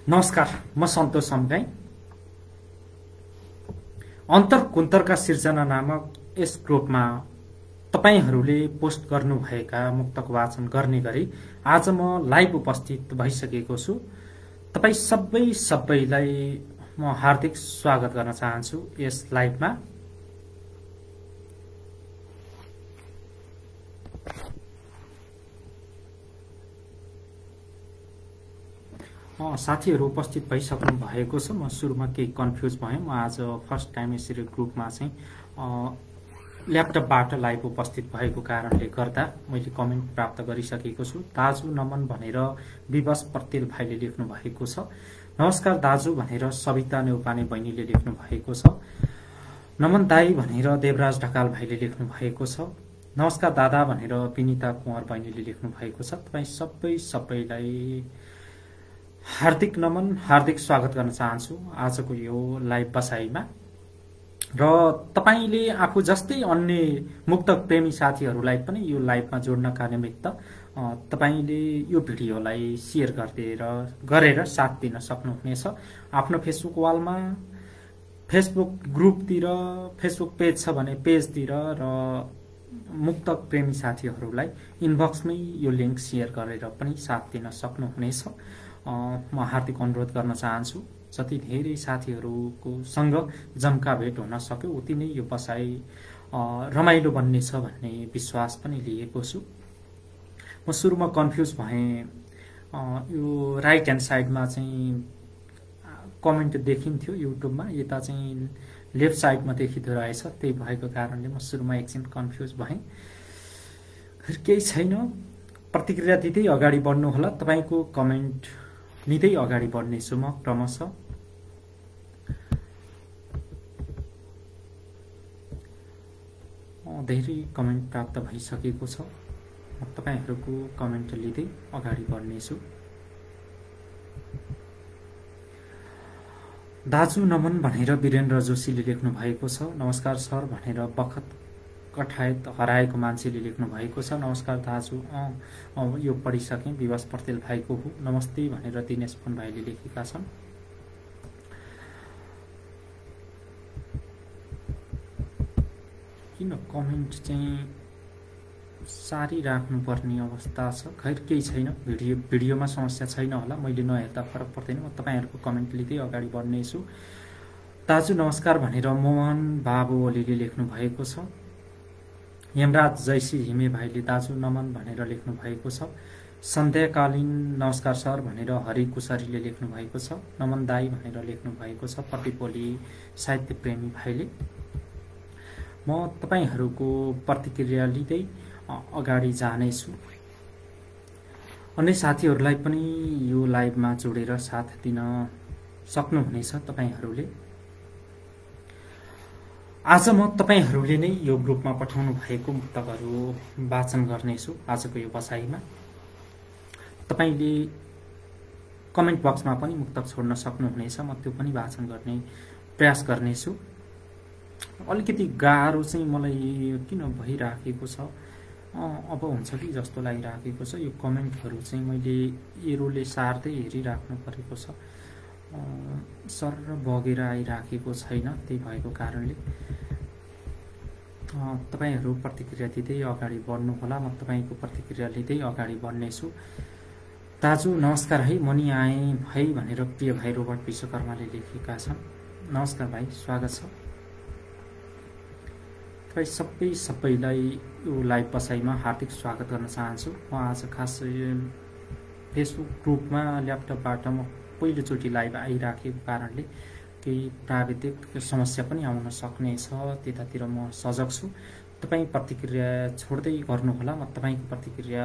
नमस्कार, म सन्तोष समगाई। अन्तर कुन्तरका सिर्जना नामक यस ग्रुपमा तपाईहरूले पोस्ट गर्नुभएका मुक्तक वाचन गर्ने गरी आज म लाइभ उपस्थित भइसकेको छु। तपाई सबैलाई म हार्दिक स्वागत गर्न चाहन्छु यस लाइभमा। साथीहरू उपस्थित भइसक्नु भएको छ। म सुरुमा केही कन्फ्युज भएँ। म आज फर्स्ट टाइम यसरी ग्रुपमा चाहिँ ल्यापटपबाट लाइभ उपस्थित भएको कारणले गर्दा मैले कमेन्ट प्राप्त गरिसकेको छु। दाजु नमन भनेर विवश पटेल भाइले लेख्नु भएको छ। नमस्कार दाजु भनेर सविता नेउपाने बहिनीले लेख्नु भएको छ। नमन दाई भनेर देवराज ढकाल भाइले लेख्नु भएको छ। नमस्कार दादा भनेर विनिता कुँवर बहिनीले लेख्नु भएको छ। तपाई सबैलाई हार्दिक नमन, हार्दिक स्वागत गर्न चाहन्छु आजको यो लाइभ बसाइमा। र तपाईले आफू जस्तै अन्य मुक्तक प्रेमी साथीहरूलाई पनि यो लाइभमा जोड्नका निमित्त तपाईले यो भिडियोलाई शेयर गरेर साथ दिन सक्नुहुनेछ। आफ्नो फेसबुक वालमा, फेसबुक ग्रुपतिर, फेसबुक पेज छ भने पेजतिर र मुक्तक प्रेमी साथीहरूलाई इनबक्समै यो लिंक शेयर गरेर पनि साथ दिन सक्नुहुनेछ। म हार्दिक अनुरोध गर्न चाहन्छु जति धेरै साथीहरूको सँग जम्का भेट हुन सक्यो उति नै यो बसाई रमाइलो बन्नेछ भन्ने विश्वास पनि लिएको छु। म सुरुमा कन्फ्युज भएँ। यो राइट ह्यान्ड साइडमा चाहिँ कमेन्ट देखिन्थ्यो युट्युबमा, यता चाहिँ लेफ्ट साइडमा देखिँदो रहेछ। त्यही भएको कारणले म सुरुमा एकछिन कन्फ्युज भएँ। केही छैन, प्रतिक्रिया दिँदै अगाडि बढ्नु होला। तपाईको कमेन्ट लिँदै अगाडि बढ्नेछु म क्रमशः। धेरै कमेन्ट प्राप्त भइसकेको छ। म तपाईहरूको कमेन्ट लिँदै अगाडि बढ्नेछु। दाजु नमन भनेर वीरेन्द्र जोशीले लेख्नु भएको छ। नमस्कार सर भनेर बखत कठायत हराएको मान्छेले लेख्नु भएको छ। नमस्कार दाजु, यो पढिसकेँ, विवश पटेल भाइको हो। नमस्ते भनेर दिनेश पुन भाइले लेखेका छन्। किन कमेन्ट चाहिँ सारी राख्नुपर्ने अवस्था छ? खैर केही छैन, भिडियोमा समस्या छैन होला, मैले नहेर्दा फरक पर्दैन। म तपाईहरूको कमेन्ट लिँदै अगाडि बढ्नेछु। दाजु नमस्कार भनेर मोहन बाबु ओलीले लेख्नु भएको छ। यमराज जयसी हिमे भाइले दाजु नमन भनेर लेख्नु भएको छ। सन्ध्याकालीन नमस्कार सर भनेर हरि कुसरीले लेख्नु भएको छ। नमन दाई भनेर लेख्नु भएको छ प्रतिपोली साहित्य प्रेमी भाइले। म तपाईहरूको प्रतिक्रिया लिँदै अगाडि जानेछु। अन्य साथीहरूलाई पनि यो लाइभमा जोडेर साथ दिन सक्नुहुनेछ तपाईहरूले। आज म तपाईहरूले नै यो ग्रुपमा पठाउनु भएको मुक्तकहरू वाचन गर्नेछु आजको यो बसाइमा। तपाईले कमेन्ट बक्समा पनि मुक्तक छोड्न सक्नुहुनेछ, म त्यो पनि वाचन गर्ने प्रयास गर्नेछु। अलिकति गाह्रो चाहिँ मलाई किन भइराखेको छ, अब हुन्छ कि जस्तो लागिराखेको छ। यो कमेन्टहरू चाहिँ मैले एरोले सार्दै हेरिराख्नु परेको छ, सर बगेर आइराखेको छैन। त्यही भएको कारणले तपाईहरू प्रतिक्रिया दिँदै अगाडि बढ्नु होला। म तपाईको प्रतिक्रिया लिँदै अगाडि बढ्नेछु। दाजु नमस्कार है, म नि आएँ भाइ भनेर प्रिय भाइ रोबर्ट विश्वकर्माले लेखेका छन्। नमस्कार भाइ, स्वागत छ। तपाई सबैलाई यो लाइभ बसाइमा हार्दिक स्वागत गर्न चाहन्छु। म आज खास फेसबुक ग्रुपमा ल्यापटपबाट म पहिलोचोटि लाइभ आइराखेको कारणले केही प्राविधिक समस्या पनि आउन सक्ने छ, त्यतातिर म सजग छु। तपाई प्रतिक्रिया छोड्दै गर्नुहोला। म तपाईको प्रतिक्रिया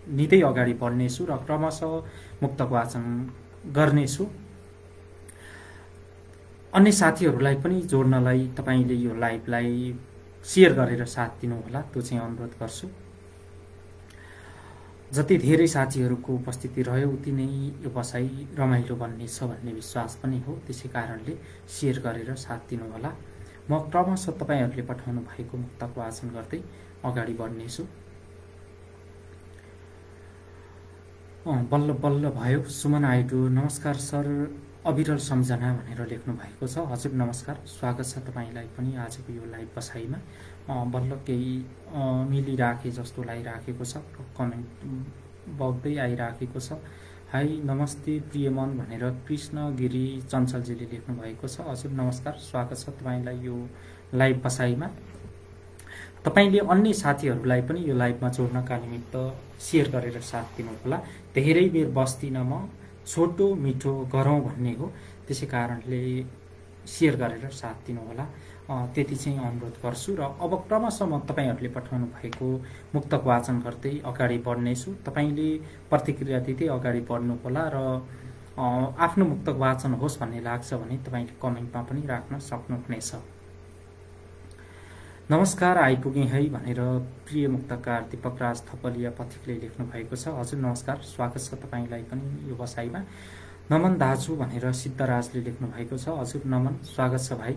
लिँदै अगाडि बढ्नेछु र क्रमशः मुक्तक वाचन गर्नेछु। अन्य साथीहरूलाई पनि जोड्नलाई तपाईले यो लाइभलाई शेयर गरेर साथ दिनुहोला, त्यो चाहिँ अनुरोध गर्छु। जति धेरै साथीहरूको उपस्थिति रह्यो उति नै यो बसाई रमाइलो बन्नेछ भन्ने विश्वास पनि हो। त्यसै कारणले शेयर गरेर साथ दिनुहोला। म क्रमशः तपाईहरूले पठाउनु भएको मुक्तक वाचन गर्दै अगाडि बढ्नेछु। बल्ल बल्ल भयो। सुमन आइडु नमस्कार सर, अविरल सम्झना भनेर लेख्नु भएको छ। हजुर नमस्कार, स्वागत छ तपाईँलाई पनि आजको यो लाइभ बसाइमा। बल्ल केही मिलिराखे जस्तो लागिराखेको छ, कमेन्ट बग्दै आइराखेको छ। हाई नमस्ते प्रियमन भनेर कृष्ण गिरी चञ्चलजीले लेख्नु भएको छ। हजुर नमस्कार, स्वागत छ तपाईँलाई यो लाइभ बसाइमा। तपाईँले अन्य साथीहरूलाई पनि यो लाइभमा जोड्नका निमित्त सेयर गरेर साथ दिनुहोला। धेरै बेर बस्दिनँ म, छोटो मिठो गरौँ भन्ने हो, त्यसै कारणले सेयर गरेर साथ दिनुहोला, त्यति चाहिँ अनुरोध गर्छु। र अब क्रमशः म तपाईँहरूले पठाउनु भएको मुक्तक वाचन गर्दै अगाडि बढ्नेछु। तपाईँले प्रतिक्रिया दिँदै अगाडि बढ्नुहोला र आफ्नो मुक्तक वाचन होस् भन्ने लाग्छ भने तपाईँले कमेन्टमा पनि राख्न सक्नुहुनेछ। नमस्कार आइपुगेँ है भनेर प्रिय मुक्तकार दीपक राज थपलिया पथिकले लेख्नु भएको छ। हजुर नमस्कार, स्वागत छ तपाईँलाई पनि यो बसाइमा। नमन दाजु भनेर सिद्धराजले लेख्नु भएको छ। हजुर नमन, स्वागत छ भाइ।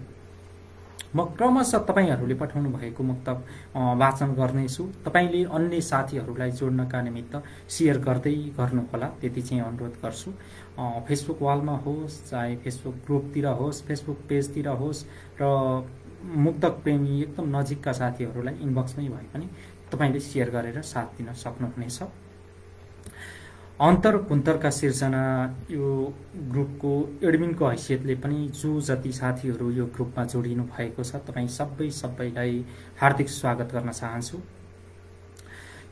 म क्रमशः तपाईँहरूले पठाउनु भएको मुक्तक वाचन गर्नेछु। तपाईँले अन्य साथीहरूलाई जोड्नका निमित्त सेयर गर्दै गर्नुहोला, त्यति चाहिँ अनुरोध गर्छु। फेसबुक वालमा होस्, चाहे फेसबुक ग्रुपतिर होस्, फेसबुक पेजतिर होस्, र मुक्तक प्रेमी एकदम नजिकका साथीहरूलाई इनबक्समै भए पनि तपाईँले सेयर गरेर साथ दिन सक्नुहुनेछ। अन्तर कुन्तरका सिर्जना यो ग्रुपको एडमिनको हैसियतले पनि जो जति साथीहरू यो ग्रुपमा जोडिनु भएको छ, तपाईँ सबैलाई हार्दिक स्वागत गर्न चाहन्छु।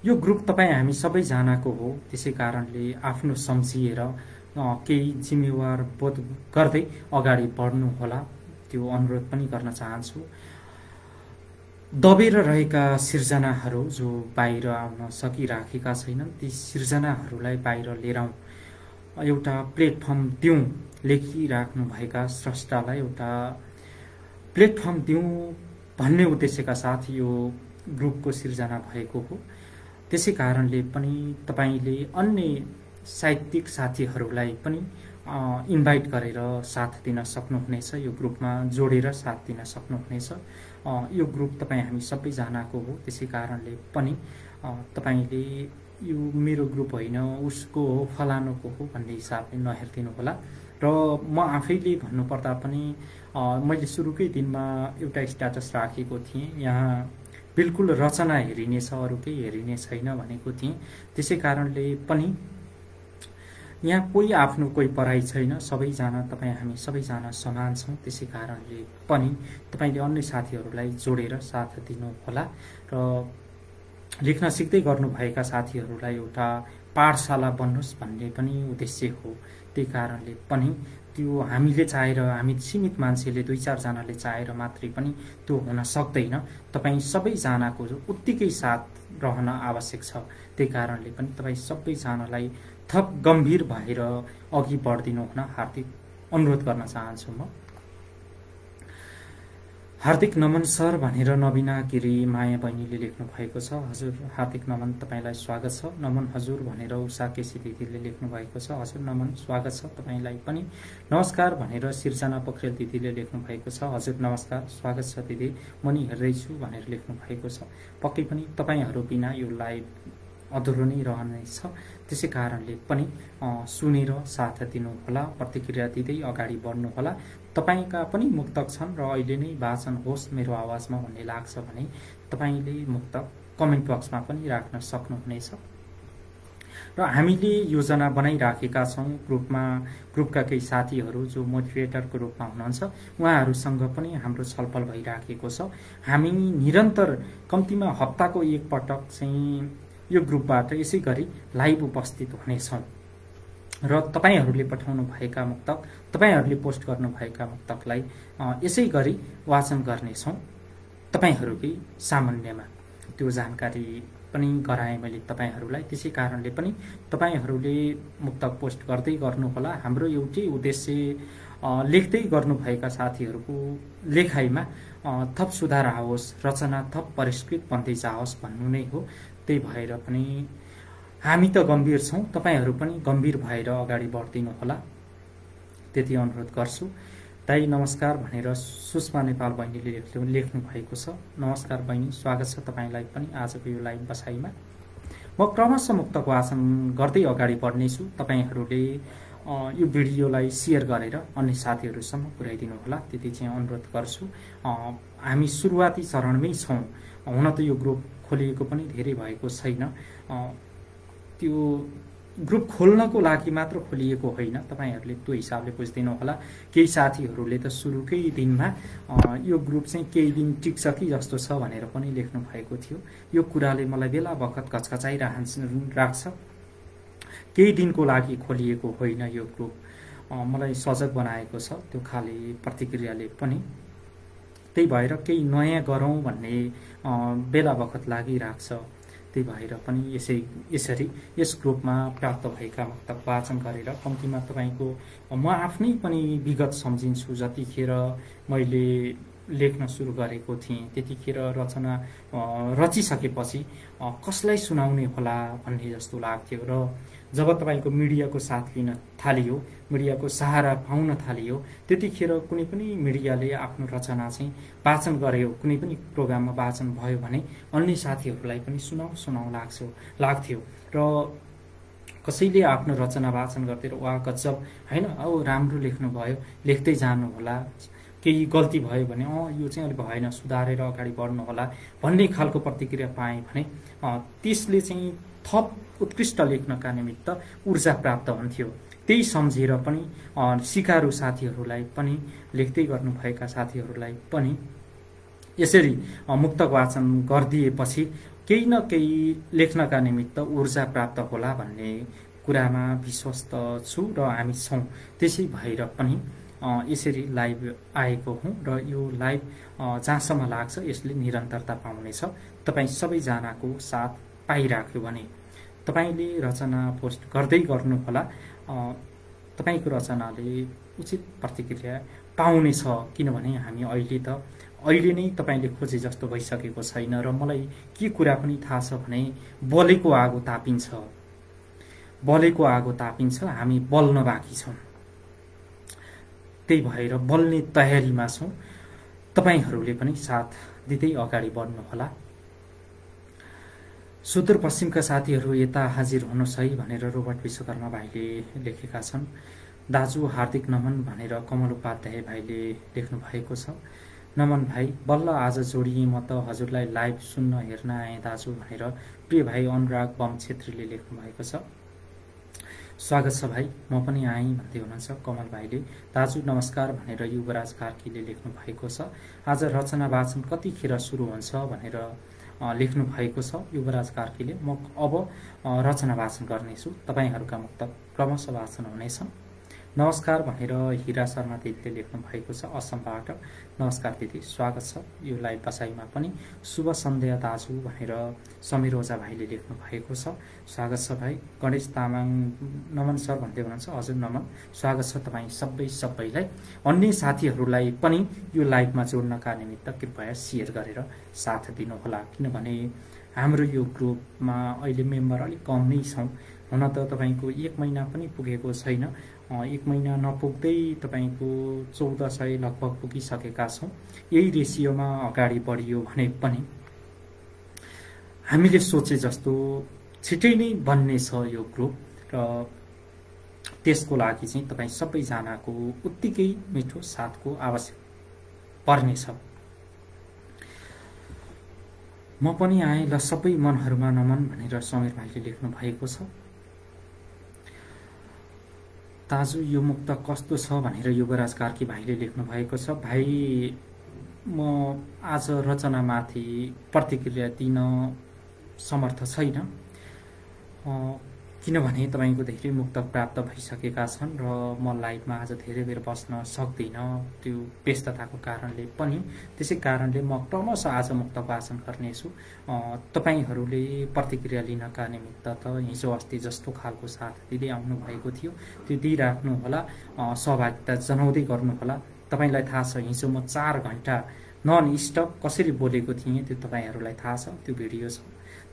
यो ग्रुप तपाईँ हामी सबैजनाको हो, त्यसै कारणले आफ्नो सम्झिएर केही जिम्मेवार बोध गर्दै अगाडि बढ्नुहोला, त्यो अनुरोध पनि गर्न चाहन्छु। दबेर रहेका सिर्जनाहरू जो बाहिर आउन सकिराखेका छैनन्, ती सिर्जनाहरूलाई बाहिर लिएर एउटा प्लेटफर्म दिउँ, लेखिराख्नुभएका स्रष्टालाई एउटा प्लेटफर्म दिउँ भन्ने उद्देश्यका साथ यो ग्रुपको सिर्जना भएको हो। त्यसै कारणले पनि तपाईँले अन्य साहित्यिक साथीहरूलाई पनि इन्भाइट गरेर साथ दिन सक्नुहुनेछ, यो ग्रुपमा जोडेर साथ दिन सक्नुहुनेछ। यो ग्रुप तपाईँ हामी सबैजनाको हो, त्यसै कारणले पनि तपाईँले यो मेरो ग्रुप होइन, उसको हो, फलानुको हो भन्ने हिसाबले नहेरिदिनु होला। र म आफैले भन्नुपर्दा पनि मैले सुरुकै दिनमा एउटा स्ट्याटस राखेको थिएँ, यहाँ बिल्कुल रचना हेरिनेछ, अरू केही हेरिने छैन भनेको थिएँ। त्यसै कारणले पनि यहाँ कोही आफ्नो कोही पराई छैन, सबैजना तपाईँ हामी सबैजना समान छौँ। त्यसै कारणले पनि तपाईँले अन्य साथीहरूलाई जोडेर साथ दिनुहोला र लेख्न सिक्दै गर्नुभएका साथीहरूलाई एउटा पाठशाला बन्नुहोस् भन्ने पनि उद्देश्य हो। त्यही कारणले पनि त्यो हामीले चाहेर, हामी सीमित मान्छेले 2-4जनाले चाहेर मात्रै पनि त्यो हुन सक्दैन, तपाईँ सबैजनाको उत्तिकै साथ रहन आवश्यक छ। त्यही कारणले पनि तपाईँ सबैजनालाई थप गम्भीर भएर अघि बढ्दिनु हुन हार्दिक अनुरोध गर्न चाहन्छु म। हार्दिक नमन सर भनेर नवीना गिरी माया बहिनीले लेख्नु भएको छ। हजुर हार्दिक नमन, तपाईँलाई स्वागत छ। नमन हजुर भनेर उषा केसी दिदीले लेख्नु भएको छ। हजुर नमन, स्वागत छ तपाईँलाई पनि। नमस्कार भनेर सिर्जना पोखरेल दिदीले लेख्नु भएको छ। हजुर नमस्कार, स्वागत छ दिदी, म नि हेर्दैछु भनेर लेख्नु भएको छ। पक्कै पनि तपाईँहरू बिना यो लाइभ अधुरो नै रहनेछ, त्यसै कारणले पनि सुनेर साथ दिनुहोला, प्रतिक्रिया दिँदै अगाडि बढ्नुहोला। तपाईँका पनि मुक्तक छन् र अहिले नै वाचन होस् मेरो आवाजमा भन्ने लाग्छ भने तपाईँले मुक्तक कमेन्ट बक्समा पनि राख्न सक्नुहुनेछ। र हामीले योजना बनाइराखेका छौँ ग्रुपका केही साथीहरू जो मोटिभेटरको रूपमा हुनुहुन्छ, उहाँहरूसँग पनि हाम्रो छलफल भइराखेको छ। हामी निरन्तर कम्तीमा हप्ताको एक पटक चाहिँ यो ग्रुपबाट यसै गरी लाइभ उपस्थित हुनेछौँ र तपाईँहरूले पठाउनु भएका मुक्तक, तपाईँहरूले पोस्ट गर्नुभएका मुक्तकलाई यसै गरी वाचन गर्नेछौँ तपाईँहरूकै सामान्यमा। त्यो जानकारी पनि गराएँ मैले तपाईँहरूलाई, त्यसै कारणले पनि तपाईँहरूले मुक्तक पोस्ट गर्दै गर्नुहोला। हाम्रो एउटै उद्देश्य लेख्दै गर्नुभएका साथीहरूको लेखाइमा थप सुधार आओस्, रचना थप परिष्कृत बन्दै जाओस् भन्नु नै हो। त्यही भएर पनि हामी त गम्भीर छौँ, तपाईँहरू पनि गम्भीर भएर अगाडि बढ्दिनु होला, त्यति अनुरोध गर्छु। दाइ नमस्कार भनेर सुषमा नेपाल बहिनीले लेख्नु भएको छ। नमस्कार बहिनी, स्वागत छ तपाईँलाई पनि आजको यो लाइभ बसाइमा। म क्रमशः मुक्तक वाचन गर्दै अगाडि बढ्नेछु। तपाईँहरूले यो भिडियोलाई सेयर गरेर अन्य साथीहरूसम्म पुर्याइदिनु होला, त्यति चाहिँ अनुरोध गर्छु। हामी सुरुवाती चरणमै छौँ। हुन त यो ग्रुप खोलिएको पनि धेरै भएको छैन। त्यो ग्रुप खोल्नको लागि मात्र खोलिएको होइन, तपाईँहरूले त्यो हिसाबले बुझिदिनु होला। केही साथीहरूले त सुरुकै दिनमा यो ग्रुप चाहिँ केही दिन टिक्छ कि जस्तो छ भनेर पनि लेख्नु भएको थियो। यो कुराले मलाई बेला बखत राख्छ। केही दिनको लागि खोलिएको होइन यो ग्रुप, मलाई सजग बनाएको छ त्यो खाले प्रतिक्रियाले पनि। त्यही भएर केही नयाँ गरौँ भन्ने बेला बखत लागिराख्छ। त्यही भएर पनि यसरी यस ग्रुपमा प्राप्त भएका मुक्तक वाचन गरेर कम्तीमा तपाईँको म आफ्नै पनि विगत सम्झिन्छु। जतिखेर मैले लेख्न सुरु गरेको थिएँ त्यतिखेर रचना रचिसकेपछि कसलाई सुनाउने होला भन्ने जस्तो लाग्थ्यो। र जब तपाईँको मिडियाको साथ लिन थालियो, मिडियाको सहारा पाउन थालियो, त्यतिखेर कुनै पनि मिडियाले आफ्नो रचना चाहिँ वाचन गर्यो, कुनै पनि प्रोग्राममा वाचन भयो भने अन्य साथीहरूलाई पनि सुनाउ लाग्थ्यो। र कसैले आफ्नो रचना वाचन गर्दै वाह गजब होइन, औ राम्रो लेख्नुभयो, लेख्दै जानु होला, केही गल्ती भयो भने यो चाहिँ अलि भएन, सुधारेर अगाडि बढ्नु होला भन्ने खालको प्रतिक्रिया पाएँ भने त्यसले चाहिँ थप उत्कृष्ट लेख्नका निमित्त ऊर्जा प्राप्त हुन्थ्यो। त्यही सम्झेर पनि सिकारु साथीहरूलाई पनि, लेख्दै गर्नुभएका साथीहरूलाई पनि यसरी मुक्तक वाचन गरिदिएपछि केही न केही लेख्नका निमित्त ऊर्जा प्राप्त होला भन्ने कुरामा विश्वस्त छु र हामी छौँ। त्यसै भएर पनि यसरी लाइभ आएको हुँ र यो लाइभ जहाँसम्म लाग्छ यसले निरन्तरता पाउनेछ। तपाईँ सबैजनाको साथ पाइराख्यो भने तपाईँले रचना पोस्ट गर्दै गर्नुहोला। तपाईँको रचनाले उचित प्रतिक्रिया पाउनेछ, किनभने हामी अहिले नै तपाईँले खोजे जस्तो भइसकेको छैन। र मलाई के कुरा पनि थाहा छ भने बलेको आगो तापिन्छ, हामी बल्न बाँकी छौँ। त्यही भएर बल्ने तयारीमा छौँ। तपाईँहरूले पनि साथ दिँदै अगाडि बढ्नुहोला। सुदूरपश्चिमका साथीहरू यता हाजिर हुनुहोस् है भनेर रोबर्ट विश्वकर्मा भाइले लेखेका छन्। दाजु हार्दिक नमन भनेर कमल उपाध्याय भाइले लेख्नु भएको छ। नमन भाइ, बल्ल आज जोडिए, म त हजुरलाई लाइभ सुन्न हेर्न आएँ दाजु भनेर प्रिय भाइ अनुराग बम छेत्रीले लेख्नु भएको छ। स्वागत छ भाइ, म पनि आएँ भन्दै हुनुहुन्छ कमल भाइले। दाजु नमस्कार भनेर युवराज कार्कीले लेख्नु भएको छ। आज रचना वाचन कतिखेर सुरु हुन्छ भनेर लेख्नु भएको छ युवराज कार्कीले। म अब रचना वाचन गर्नेछु, तपाईँहरूका मुक्तक क्रमशः वाचन हुनेछ। नमस्कार भनेर हिरा शर्मा दिदीले लेख्नु भएको छ असमबाट। नमस्कार दिदी, स्वागत छ यो लाइभ बसाइमा पनि। शुभ सन्ध्या दाजु भनेर समीर ओझा भाइले लेख्नु भएको छ। स्वागत छ भाइ। गणेश तामाङ नमन सर भन्दै हुनुहुन्छ। हजुर नमन, स्वागत छ तपाईँ सबैलाई। अन्य साथीहरूलाई पनि यो लाइभमा जोड्नका निमित्त कृपया सेयर गरेर साथ दिनुहोला, किनभने हाम्रो यो ग्रुपमा अहिले मेम्बर अलिक कम नै छौँ। हुन त तपाईँको 1 महिना पनि पुगेको छैन, 1 महिना नपुग्दै तपाईँको 1400 लगभग पुगिसकेका छौँ। यही रेसियोमा अगाडि बढियो भने पनि हामीले सोचे जस्तो छिटै नै बन्ने छ यो ग्रुप, र त्यसको लागि चाहिँ तपाईँ सबैजनाको उत्तिकै मिठो साथको आवश्यक पर्नेछ। म पनि आएँ ल सबै मनहरूमा नमन भनेर समीर भाइले लेख्नु भएको छ। दाजु यो मुक्त कस्तो छ भनेर युवराज कार्की भाइले लेख्नु भएको छ। भाइ, म आज रचनामाथि प्रतिक्रिया दिन समर्थ छैन, किनभने तपाईँको धेरै मुक्तक प्राप्त भइसकेका छन् र म लाइभमा आज धेरै बेर बस्न सक्दिनँ त्यो व्यस्तताको कारणले पनि। त्यसै कारणले म क्रमशः आज मुक्तक वाचन गर्नेछु। तपाईँहरूले प्रतिक्रिया लिनका निमित्त त हिजो अस्ति जस्तो खालको साथ दिँदै आउनुभएको थियो, त्यो दिइराख्नु होला, सहभागिता जनाउँदै गर्नुहोला। तपाईँलाई थाहा छ हिजो म 4 घण्टा नन स्टप कसरी बोलेको थिएँ, त्यो तपाईँहरूलाई थाहा छ, त्यो भिडियो छ।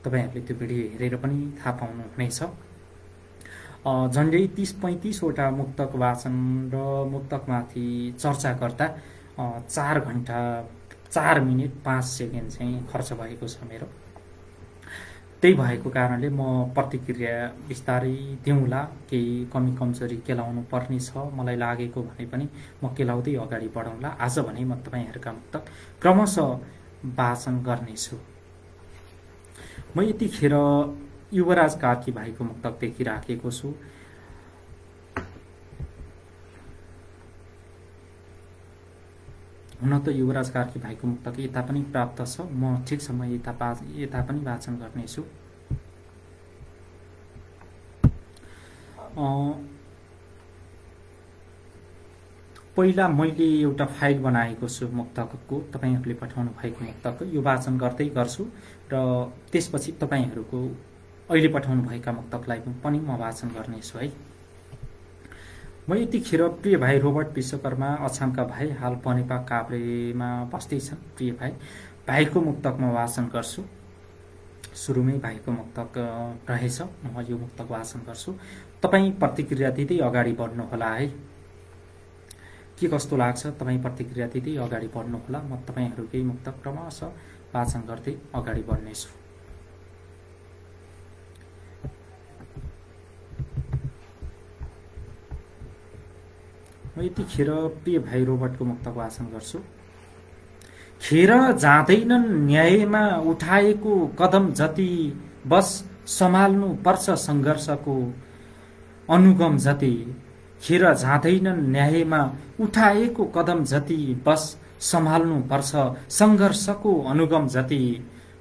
तपाईँहरूले त्यो भिडियो हेरेर पनि थाहा पाउनुहुनेछ। झन्डै 30-35 वटा मुक्तक वाचन र मुक्तकमाथि चर्चा गर्दा 4 घण्टा 4 मिनट 5 सेकेन्ड चाहिँ खर्च भएको छ मेरो। त्यही भएको कारणले म प्रतिक्रिया बिस्तारै दिउँला, केही कमी कमजोरी केलाउनु पर्ने छ मलाई लागेको भने पनि म केलाउँदै अगाडि बढाउँला। आज भने म तपाईहरुका मुक्तक क्रमशः वाचन गर्नेछु। म यतिखेर युवराज कार्की भाइको मुक्तक देखिराखेको छु। हुन त युवराज कार्की भाइको मुक्तक यता पनि प्राप्त छ, म ठिक छ, म यता पनि वाचन गर्नेछु। पहिला मैले एउटा फाइल बनाएको छु मुक्तकको, तपाईहरुले पठाउनु भएको मुक्तकको, यो वाचन गर्दै गर्छु र त्यसपछि तपाईहरुको अहिले पठाउनु भएका मुक्तकलाई पनि म वाचन गर्नेछु है। म यतिखेर प्रिय भाइ रोबर्ट विश्वकर्मा अछामका भाइ हाल बनेपा काभ्रेमा बस्दैछन्। प्रिय भाइ भाइको मुक्तक म वाचन गर्छु। सुरुमै भाइको मुक्तक रहेछ, म यो मुक्तक वाचन गर्छु। तपाई प्रतिक्रिया दिँदै अगाडि बढ्नु होला है। के कस्तो लाग्छ तपाई प्रतिक्रिया दिँदै अगाडि बढ्नु होला। म तपाईहरुकै मुक्तक क्रमशः वाचन गर्दै अगाडि बढ्नेछु। म यतिखेर प्रिय भाइ रोबर्टको मुक्तक वाचन गर्छु। खेर जाँदैनन् न्यायमा उठाएको कदम जति, बस सम्हाल्नु पर्छ संघर्षको अनुगम जति। खेर जाँदैनन् न्यायमा उठाएको कदम जति, बस सम्हाल्नु पर्छ संघर्षको अनुगम जति।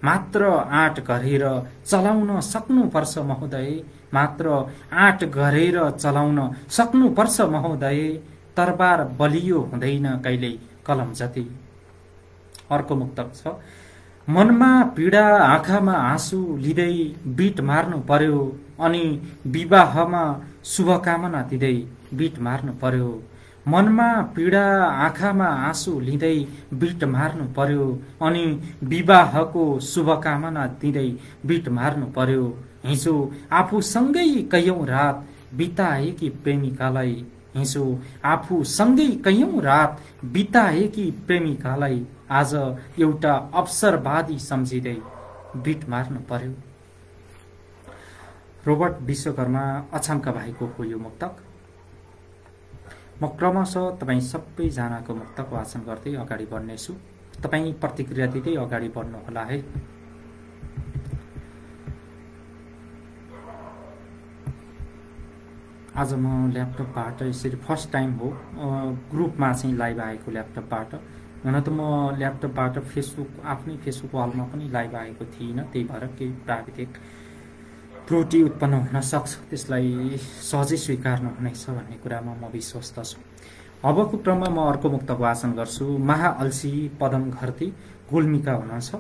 मात्र आँट गरेर चलाउन सक्नुपर्छ महोदय, मात्र आँट गरेर चलाउन सक्नुपर्छ महोदय। तरबार बलियो हुँदैन कहिल्यै कलम जति। अर्को मुक्तक छ, मनमा पीडा आँखामा आँसु लिँदै बीट मार्नु पर्यो, अनि विवाहमा शुभकामना दिँदै बीट मार्नु पर्यो। मनमा पीडा आँखामा आँसु लिँदै बीट मार्नु पर्यो, अनि विवाहको शुभकामना दिँदै बीट मार्नु पर्यो। हिजो आफूसँगै कैयौं रात बिताएकी प्रेमिकालाई, हिजो आफूसँगै कैयौं रात बिताएकी प्रेमिकालाई आज एउटा अवसरवादी सम्झिँदै बीट मार्नु पर्यो। रोबर्ट विश्वकर्मा अछामका भाइको हो यो मुक्तक। म क्रमशः तपाई सबैजनाको मुक्तक वाचन गर्दै अगाडि बढ्नेछु। तपाई प्रतिक्रिया दिँदै अगाडि बढ्नु होला है। आज म ल्यापटपबाट यसरी फर्स्ट टाइम हो ग्रुपमा चाहिँ लाइभ आएको ल्यापटपबाट। हुन त म ल्यापटपबाट आफ्नै फेसबुक वालमा पनि लाइभ आएको थिइनँ, त्यही भएर केही प्राविधिक त्रुटि उत्पन्न हुन सक्छ, त्यसलाई सहजै स्वीकार्नु हुनेछ भन्ने कुरामा म विश्वस्त छु। अबको क्रममा म अर्को मुक्तक वाचन गर्छु। महाअल्सी पदम घरती गुल्मीका हुनुहुन्छ।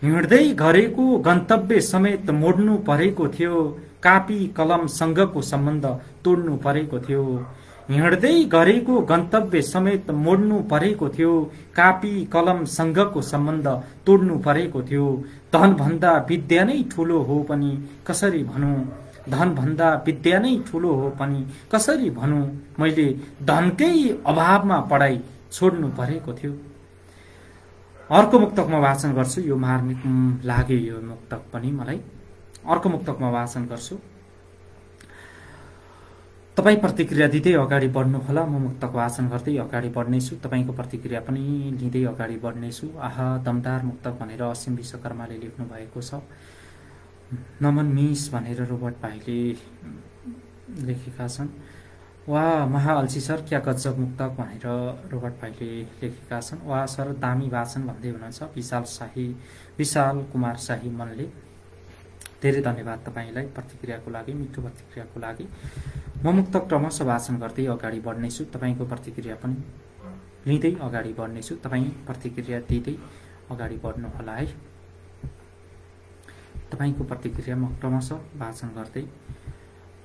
हिँड्दै गरेको गन्तव्य समेत मोड्नु परेको थियो, कापी कलम सँगको सम्बन्ध तोड्नु परेको थियो। हिँड्दै गरेको गन्तव्य समेत मोड्नु परेको थियो, कापी कलम सँगको सम्बन्ध तोड्नु परेको थियो। धनभन्दा विद्या नै ठुलो हो पनि कसरी भनौं, धनभन्दा विद्या नै ठुलो हो पनि कसरी भनौं। मैले धनकै अभावमा पढाइ छोड्नु परेको थियो। अर्को मुक्तक म वाचन गर्छु। यो मार्मिक लाग्यो यो मुक्तक पनि मलाई। अर्को मुक्तक म वाचन गर्छु। तपाई प्रतिक्रिया दिँदै अगाडि बढ्नु होला। म मुक्तक वाचन गर्दै अगाडि बढ्नेछु। तपाईको प्रतिक्रिया पनि लिँदै अगाडि बढ्नेछु। आहा दमदार मुक्तक भनेर असीम विश्वकर्माले लेख्नु भएको छ। नमन मिस भनेर रोबर्ट भाइले लेखेका छन्। वाह महाअल्सी सर क्या गजब मुक्तक भनेर रोबर्ट भाइले लेखेका छन्। वाह सर दामी वाचन भन्दै हुनुहुन्छ विशाल कुमार शाही मनले। धेरै धन्यवाद तपाईलाई प्रतिक्रियाको लागि, मिठो प्रतिक्रियाको लागि। म मुक्तक क्रमशः वाचन गर्दै अगाडि बढ्नेछु। तपाईको प्रतिक्रिया पनि लिँदै अगाडि बढ्नेछु। तपाई प्रतिक्रिया दिँदै अगाडि बढ्नु होला है। तपाईको प्रतिक्रिया म क्रमशः वाचन गर्दै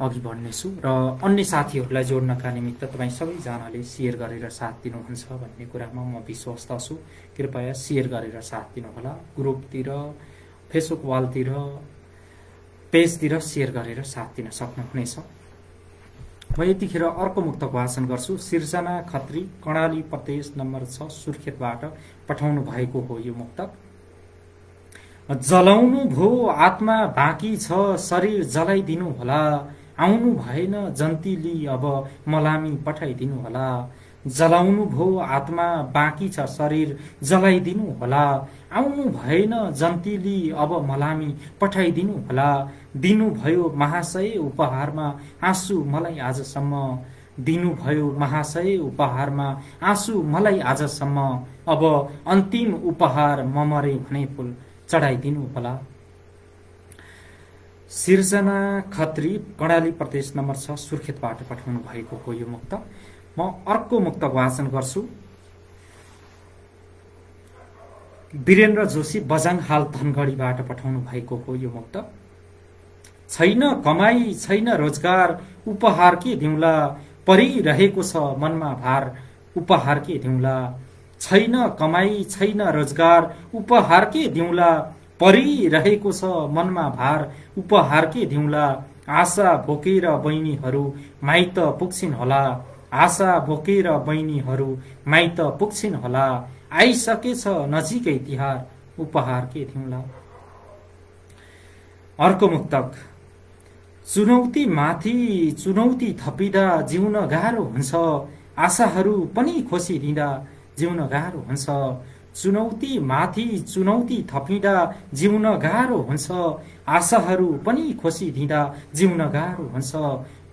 अघि बढ्नेछु र अन्य साथीहरूलाई जोड्नका निमित्त तपाई सबैजनाले शेयर गरेर साथ दिनुहुन्छ भन्ने कुरामा म विश्वस्त छु। कृपया शेयर गरेर साथ दिनुहोला। ग्रुपतिर, फेसबुक वालतिर, पेजतिर शेयर गरेर साथ दिन सक्नुहुनेछ। म यतिखेर अर्को मुक्तक वाचन गर्छु। सिर्जना खत्री कर्णाली प्रदेश नम्बर 6 सुर्खेतबाट पठाउनु भएको हो यो मुक्तक। जलाउनु भो आत्मा बाँकी छ शरीर जलाइदिनु होला आउनु भएन जन्तीली अब मलामी पठाइदिनु होला जलाउनु भो आत्मा बाँकी छ शरीर जलाइदिनु होला आउनु भएन जन्तीली अब मलामी पठाइदिनु होला दिनुभयो महाशय उपहारमा आँसु मलाई आजसम्म दिनुभयो महाशय उपहारमा आँसु मलाई आजसम्म अब अन्तिम उपहार म मरे भने फूल चढाइदिनु होला। सिर्जना खत्री कर्णाली प्रदेश नम्बर 6 सुर्खेतबाट पठाउनु भएको हो यो मुक्तक। म अर्को मुक्तक वाचन गर्छु। वीरेन्द्र जोशी बजाङ हाल धनगढीबाट पठाउनु भएको हो यो मुक्तक। छैन कमाई छैन रोजगार उपहार के दिउँला परिरहेको छ मनमा भार उपहार के दिउँला छैन कमाई छैन रोजगार उपहार के दिउँला परिरहेको छ मनमा भार उपहार के दिउँला आशा बोकेर बहिनीहरू माइत पुग्छिन् होला आशा बोकेर बहिनीहरू माइत पुग्छिन् होला आइसकेछ नजिकै तिहार उपहार के दिउँला। अर्को मुक्तक चुनौती माथि चुनौती थपिँदा जिउन गाह्रो हुन्छ आशाहरू पनि खोसिदिँदा जिउन गाह्रो हुन्छ चुनौती माथि चुनौती थपिँदा जिउन गाह्रो हुन्छ आशाहरू पनि खोसिदिँदा जिउन गाह्रो हुन्छ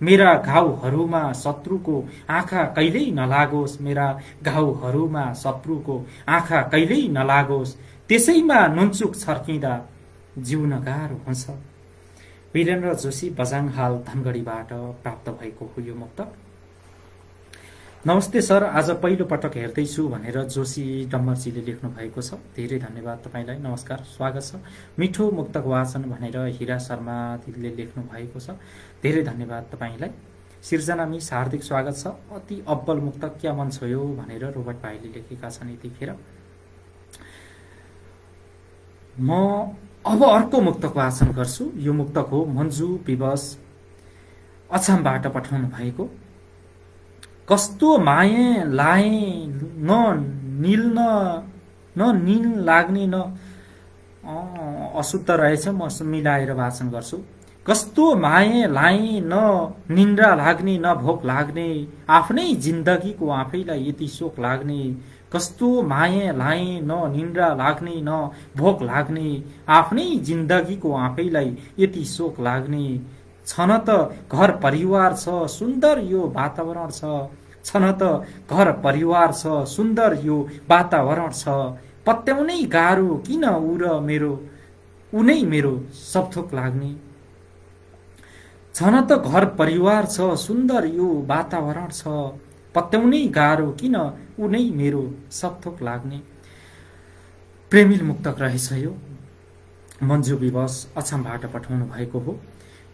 मेरा घाउहरूमा शत्रुको आँखा कहिल्यै नलागोस् मेरा घाउहरूमा शत्रुको आँखा कहिल्यै नलागोस् त्यसैमा नुनचुक छर्किँदा जिउन गाह्रो हुन्छ। वीरेन्द्र जोशी बजाङ हाल धनगढीबाट प्राप्त भएको हो यो मुक्तक। नमस्ते सर आज पहिलो पटक हेर्दैछु भनेर जोशी डम्बरजीले लेख्नु भएको छ। धेरै धन्यवाद तपाईलाई। नमस्कार स्वागत छ। मिठो मुक्तक वाचन भनेर हिरा शर्मा दिदीले लेख्नु भएको छ। धेरै धन्यवाद तपाईलाई। सिर्जना मिस हार्दिक स्वागत छ। अति अब्बल मुक्तक क्या मन छोयो भनेर रोबर्ट भाइले लेखेका छन् यतिखेर। म अब अर्को मुक्तक वाचन गर्छु। यो मुक्तक हो मन्जु विवश अछामबाट पठाउनु भएको। कस्तो माये लाए न निल लाग्ने न अशुद्ध रहेछ म मिलाएर वाचन गर्छु। कस्तो माये लाए न निन्द्रा लाग्ने न भोक लाग्ने आफ्नै जिन्दगीको आफैलाई यति शोक लाग्ने कस्तो माये लाए न निन्द्रा लाग्ने न भोक लाग्ने आफ्नै जिन्दगीको आफैलाई यति शोक लाग्ने छन त घर परिवार छ सुन्दर यो वातावरण छ छन त घर परिवार छ सुन्दर यो वातावरण छ पत्याउनै गाह्रो किन उनै मेरो सबथोक लाग्ने छन त घर परिवार छ सुन्दर यो वातावरण छ पत्याउनै गाह्रो किन उनै मेरो सबथोक लाग्ने। प्रेमिल मुक्तक रहेछ यो। मन्जु विवश अछामबाट पठाउनु भएको हो।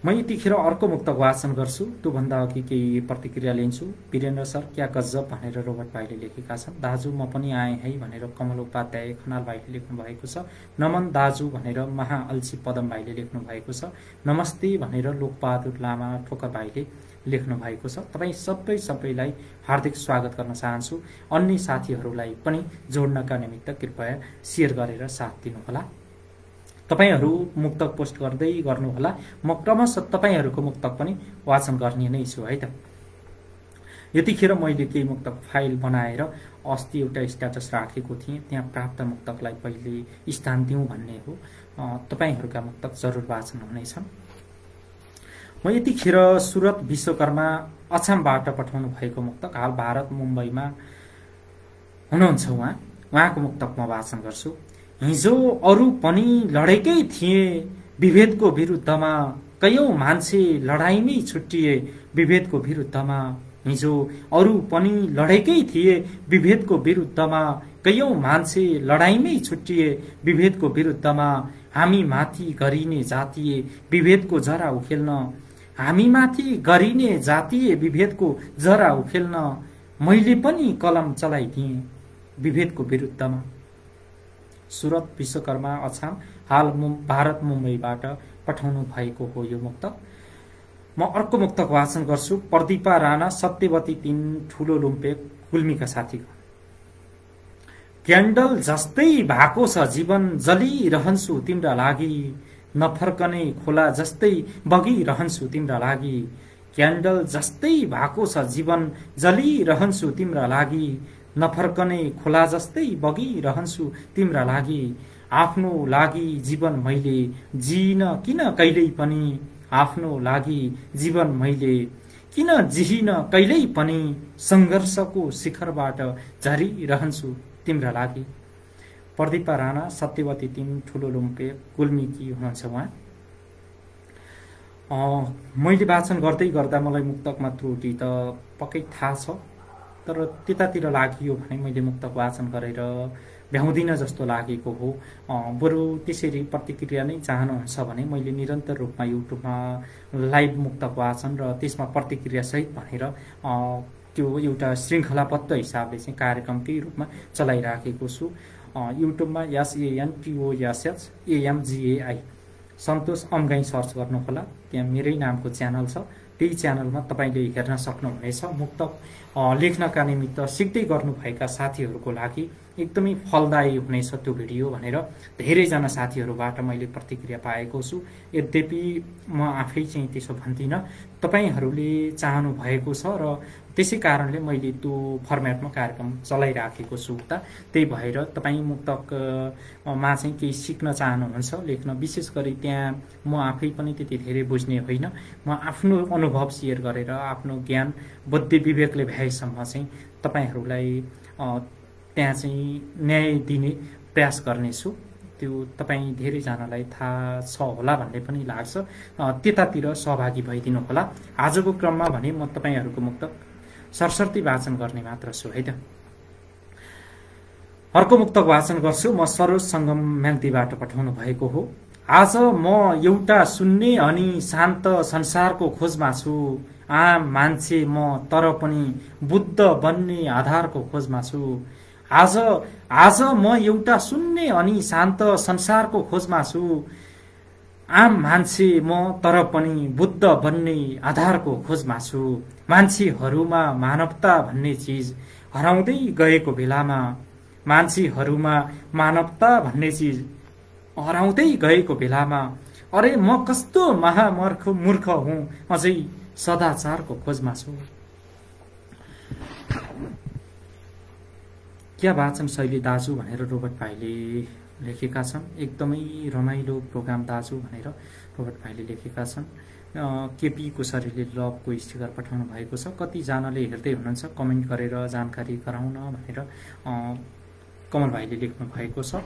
म यतिखेर अर्को मुक्तक वाचन गर्छु। त्योभन्दा अघि केही प्रतिक्रिया लिन्छु। वीरेन्द्र सर क्या गजब भनेर रोबर्ट भाइले लेखेका छन्। दाजु म पनि आएँ है भनेर कमल उपाध्याय खनाल भाइले लेख्नु भएको छ। नमन दाजु भनेर महाअल्छी पदम भाइले लेख्नु भएको छ। नमस्ते भनेर लोकबहादुर लामा ठोकर भाइले लेख्नु भएको छ। तपाईँ सबैलाई हार्दिक स्वागत गर्न चाहन्छु। अन्य साथीहरूलाई पनि जोड्नका निमित्त कृपया शेयर गरेर साथ दिनुहोला। तपाईहरू मुक्तक पोस्ट गर्दै गर्नुहोला। म क्रमशः तपाईहरूको मुक्तक पनि वाचन गर्ने नै छु है त। यतिखेर मैले केही मुक्तक फाइल बनाएर अस्ति एउटा स्ट्याटस राखेको थिएँ। त्यहाँ प्राप्त मुक्तकलाई पहिले स्थान दिउँ भन्ने हो। तपाईहरूका मुक्तक जरुर वाचन हुनेछन्। म यतिखेर सुरत विश्वकर्मा अछामबाट पठाउनु भएको मुक्तक हाल भारत मुम्बईमा हुनुहुन्छ उहाँको मुक्तक म वाचन गर्छु। हिजो अरू पनि लडेकै थिए विभेदको विरुद्धमा कयौं मान्छे लडाईमै छुट्टिए विभेदको विरुद्धमा हिजो अरू पनि लडेकै थिए विभेदको विरुद्धमा कयौं मान्छे लडाईमै छुट्टिए विभेदको विरुद्धमा हामी माथि गरिने जातीय विभेदको जरा उखेल्न हामी माथि गरिने जातीय विभेदको जरा उखेल्न मैले पनि कलम चलाइदिएँ विभेदको विरुद्धमा। सुरत विश्वकर्मा अछाम हाल भारत मुम्बईबाट पठाउनु भएको हो यो मुक्तक। म अर्को मुक्तक वाचन गर्छु। प्रदीपा राणा सत्यवती 3 ठुलो लुम्पे गुल्मीका साथीको। क्यान्डल जस्तै भएको छ जीवन जलिरहन्छु तिम्रा लागि, नफर्कने खोला जस्तै बगिरहन्छु तिम्रा लागि। क्यान्डल जस्तै भएको छ जीवन जलिरहन्छु तिम्रा लागि, नफर्कने खोला जस्तै बगिरहन्छु तिम्रा लागि। आफ्नो लागि जीवन मैले जिइन किन कहिल्यै पनि, आफ्नो लागि जीवन मैले किन जिइन कहिल्यै पनि, संघर्षको शिखरबाट झरिरहन्छु तिम्रा लागि। प्रदीपा राणा, सत्यवती 3, ठुलो लुम्पे, गुल्मीकी हुनुहुन्छ उहाँ। मैले वाचन गर्दै गर्दा मलाई मुक्तकमा त्रुटि त पक्कै थाहा छ, तर त्यतातिर लागियो भने मैले मुक्तक वाचन गरेर भ्याउँदिन जस्तो लागेको हो। बरु त्यसरी प्रतिक्रिया नै चाहनुहुन्छ भने मैले निरन्तर रूपमा युट्युबमा लाइभ मुक्तक वाचन र त्यसमा प्रतिक्रिया सहित भनेर त्यो एउटा श्रृङ्खलाबद्ध हिसाबले चाहिँ कार्यक्रमकै रूपमा चलाइराखेको छु। युट्युबमा SANTOSHAMGAI सन्तोष अम्गाई सर्च गर्नुहोला, त्यहाँ मेरै नामको च्यानल छ। त्यही च्यानलमा तपाईँले हेर्न सक्नुहुनेछ। मुक्तक लेख्नका निमित्त सिक्दै गर्नुभएका साथीहरूको लागि एकदमै फलदायी हुनेछ त्यो भिडियो भनेर धेरैजना साथीहरूबाट मैले प्रतिक्रिया पाएको छु। यद्यपि म आफै चाहिँ त्यसो भन्दिनँ, तपाईँहरूले चाहनु भएको छ र त्यसै कारणले मैले त्यो फर्मेटमा कार्यक्रम चलाइराखेको छु उता। त्यही भएर तपाईँ मुक्तकमा चाहिँ केही सिक्न चाहनुहुन्छ लेख्न, विशेष गरी त्यहाँ म आफै पनि त्यति धेरै बुझ्ने होइन। म आफ्नो अनुभव सेयर गरेर आफ्नो ज्ञान बुद्धि विवेकले भ्याएसम्म चाहिँ तपाईँहरूलाई त्यहाँ चाहिँ न्याय दिने प्रयास गर्नेछु। त्यो तपाईँ धेरैजनालाई थाहा छ होला भन्ने पनि लाग्छ, त्यतातिर सहभागी भइदिनु होला। आजको क्रममा भने म तपाईँहरूको मुक्तक सरसर्ती वाचन गर्ने मात्र छु है त। अर्को मुक्तक वाचन गर्छु म। सरोज सङ्गम म्याग्दीबाट पठाउनु भएको हो। आज म एउटा शून्य अनि शान्त संसारको खोजमा छु। आम मान्छे म तर पनि बुद्ध बन्ने आधारको खोजमा छु। आज म एउटा शून्य अनि शान्त संसारको खोजमा छु। आम मान्छे म तर पनि बुद्ध बन्ने आधारको खोजमा छु। मान्छेहरूमा मानवता भन्ने चिज हराउँदै गएको बेलामा, मान्छेहरूमा मानवता भन्ने चिज हराउँदै गएको बेलामा, अरे म कस्तो मूर्ख हुँ, अझै सदाचारको खोजमा छु। क्या वाचन शैली दाजु भनेर रोबर्ट भाइले लेखेका छन्। एकदमै रमाइलो प्रोग्राम दाजु भनेर रोबर्ट भाइले लेखेका छन्। केपी कोसरीले लभको स्टिकर पठाउनु भएको छ। कतिजनाले हेर्दै हुनुहुन्छ, कमेन्ट गरेर जानकारी गराउन भनेर कमल भाइले लेख्नु भएको छ।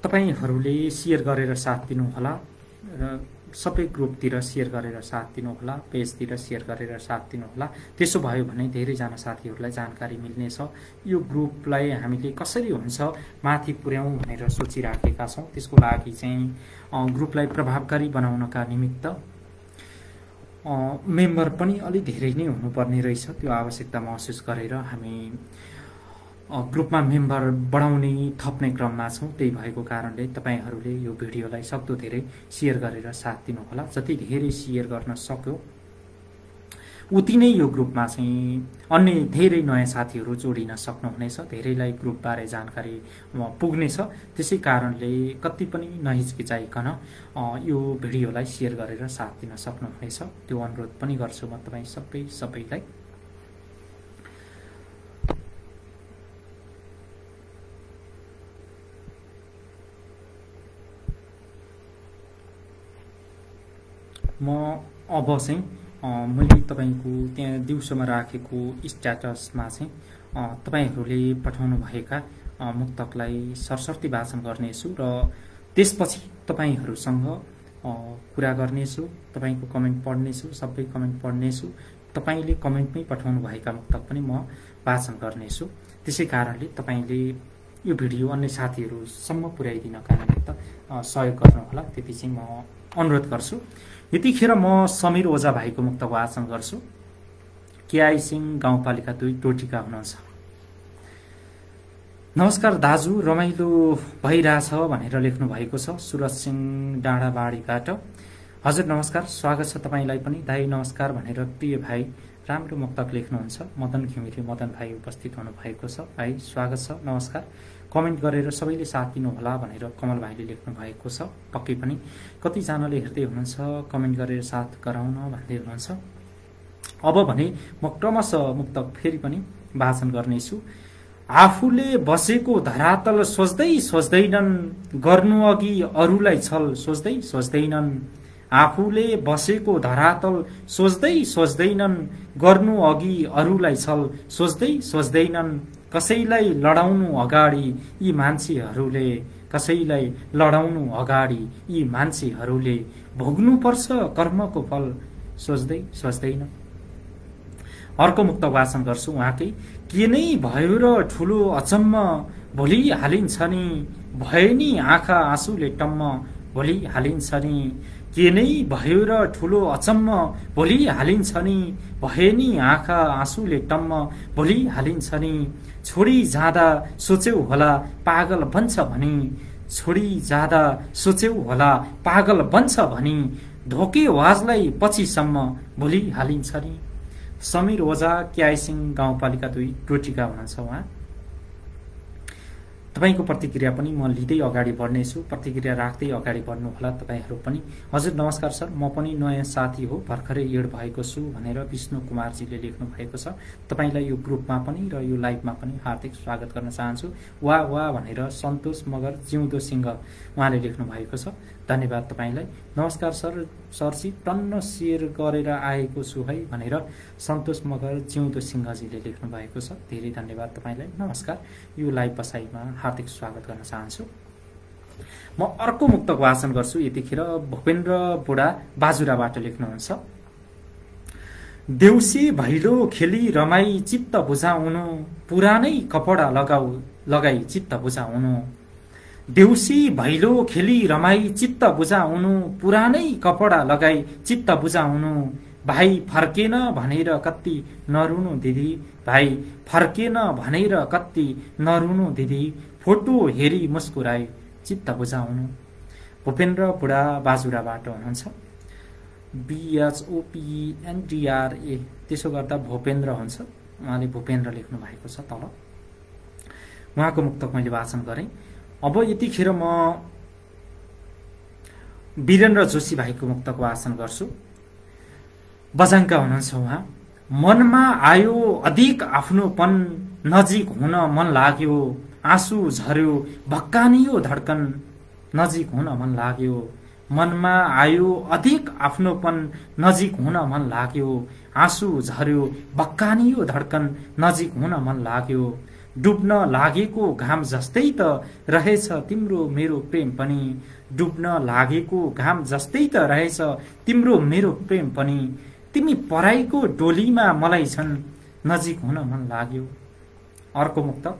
तपाईहरूले सेयर गरेर साथ दिनुहोला र सबै ग्रुपतिर सेयर गरेर साथ दिनुहोला, पेजतिर सेयर गरेर साथ दिनुहोला। त्यसो भयो भने धेरैजना साथीहरूलाई जानकारी मिल्नेछ। यो ग्रुपलाई हामीले कसरी हुन्छ माथि पुर्याउँ भनेर सोचिराखेका छौँ। त्यसको लागि चाहिँ ग्रुपलाई प्रभावकारी बनाउनका निमित्त मेम्बर पनि अलि धेरै नै हुनुपर्ने रहेछ। त्यो आवश्यकता महसुस गरेर हामी ग्रुपमा मेम्बर बढाउने थप्ने क्रममा छौँ। त्यही भएको कारणले तपाईँहरूले यो भिडियोलाई सक्दो धेरै सेयर गरेर साथ दिनुहोला। जति धेरै सेयर गर्न सक्यो उति नै यो ग्रुपमा चाहिँ अन्य धेरै नयाँ साथीहरू जोडिन सक्नुहुनेछ। धेरैलाई ग्रुपबारे जानकारी पुग्नेछ। त्यसै कारणले कति पनि नहिचकिचाइकन यो भिडियोलाई सेयर गरेर साथ दिन सक्नुहुनेछ। त्यो अनुरोध पनि गर्छु म तपाईँ सबैलाई। म अब चाहिँ मैले तपाईँको त्यहाँ दिउँसोमा राखेको स्ट्याटसमा चाहिँ तपाईँहरूले पठाउनु भएका मुक्तकलाई सरसर्ती वाचन गर्नेछु र त्यसपछि तपाईँहरूसँग कुरा गर्नेछु। तपाईँको कमेन्ट पढ्नेछु, सबै कमेन्ट पढ्नेछु। तपाईँले कमेन्टमै पठाउनु भएका मुक्तक पनि म वाचन गर्नेछु। त्यसै कारणले तपाईँले यो भिडियो अन्य साथीहरूसम्म पुर्याइदिनका निमित्त सहयोग गर्नुहोला, त्यति चाहिँ म अनुरोध गर्छु। यतिखेर म समीर ओझा भाइको मुक्तक वाचन गर्छु। केआई सिंह गाउँपालिका 2 टोटीका हुनुहुन्छ। नमस्कार दाजु, रमाइलो भइरहेछ भनेर लेख्नु भएको छ सुरज सिंह डाँडाबाडीबाट। हजुर नमस्कार, स्वागत छ तपाईँलाई पनि। दाई नमस्कार भनेर प्रिय भाइ राम्रो मुक्तक लेख्नुहुन्छ मदन घिमिरे मदन भाइ उपस्थित हुनुभएको छ। भाइ स्वागत छ, नमस्कार। कमेन्ट गरेर सबैले साथ दिनुहोला भनेर कमल भाइले लेख्नु भएको छ। पक्कै पनि कतिजनाले हेर्दै हुनुहुन्छ कमेन्ट गरेर साथ गराउन भन्दै हुनुहुन्छ। अब भने म क्रमशः मुक्तक फेरि पनि वाचन गर्नेछु। आफूले बसेको धरातल सोच्दै सोच्दैनन्, गर्नु अघि अरूलाई छल सोच्दै सोच्दैनन्। आफूले बसेको धरातल सोच्दै सोच्दैनन्, गर्नु अघि अरूलाई छल सोच्दै सोच्दैनन्। कसैलाई लडाउनु अगाडि यी मान्छेहरूले, कसैलाई लडाउनु अगाडि यी मान्छेहरूले भोग्नुपर्छ कर्मको फल सोच्दै सोच्दैन। अर्को मुक्त वाचन गर्छु उहाँकै। के नै भयो र ठुलो अचम्म भोलि हालिन्छ नि, भए नि आँखा आँसुले टम्म भोलि हालिन्छ नि। के नै भयो र ठुलो अचम्म भोलि हालिन्छ नि, भए नि आँखा आँसुले टम्म भोलि हालिन्छ नि। छोडी जाँदा सोच्यौ होला पागल बन्छ भनी, छोडी जाँदा सोच्यौ होला पागल बन्छ भनी। धोकेवाजलाई पछिसम्म भोलि हालिन्छ नि। समीर ओझा क्याइसिङ गाउँपालिका 2 टोटीका हुनुहुन्छ उहाँ। तपाईको प्रतिक्रिया पनि म लिँदै अगाडि बढ्नेछु, प्रतिक्रिया राख्दै अगाडि बढ्नुहोला तपाईहरू पनि। हजुर नमस्कार सर, म पनि नयाँ साथी हो, भर्खरै एड भएको छु भनेर विष्णु कुमारजीले लेख्नु भएको छ। तपाईलाई यो ग्रुपमा पनि र यो लाइभमा पनि हार्दिक स्वागत गर्न चाहन्छु। वाह वाह भनेर सन्तोष मगर जिउँदो सिंह उहाँले लेख्नु भएको छ। धन्यवाद तपाईलाई। नमस्कार सर, सरजी टन्न शेयर गरेर आएको छु है भनेर सन्तोष मगर जिउँदो सिंहजीले लेख्नु भएको छ। धेरै धन्यवाद तपाईलाई। नमस्कार। यो लाइभ बसाइमा हार्दिक स्वागत गर्न चाहन्छु। म अर्को मुक्तक वाचन गर्छु। यतिखेर भूपेन्द्र बुढा बाजुराबाट लेख्नुहुन्छ। देउसी भैलो खेली रमाई चित्त बुझाउनु, पुरानै कपडा लगाई चित्त बुझाउनु। देउसी भैलो खेली रमाई चित्त बुझाउनु, पुरानै कपडा लगाई चित्त बुझाउनु। भाइ फर्केन भनेर कति नरुनु दिदी, भाइ फर्केन भनेर कति नरुनु दिदी। फोटो हेरी मुस्कुराई चित्त बुझाउनु। भूपेन्द्र बुढा बाजुराबाट हुनुहुन्छ। BHOPENDRA त्यसो गर्दा भूपेन्द्र हुन्छ। उहाँले भूपेन्द्र लेख्नु भएको छ तल। उहाँको मुक्तक मैले वाचन गरेँ। अब यतिखेर म वीरेन्द्र जोशी भाइको मुक्तक वाचन गर्छु। बजाङका हुनुहुन्छ उहाँ। मनमा आयो अधिक आफ्नोपन, नजिक हुन मन लाग्यो, आँसु झर्यो भक्कानियो धड्कन, नजिक हुन मन लाग्यो। मनमा आयो अधिक आफ्नोपन, नजिक हुन मन लाग्यो, आँसु झर्यो भक्कानियो धड्कन, नजिक हुन मन लाग्यो। डुब्न लागेको घाम जस्तै त रहेछ तिम्रो मेरो प्रेम पनि, डुब्न लागेको घाम जस्तै त रहेछ तिम्रो मेरो प्रेम पनि। तिमी पराईको डोलीमा मलाई छन्, नजिक हुन मन लाग्यो। अर्को मुक्तक।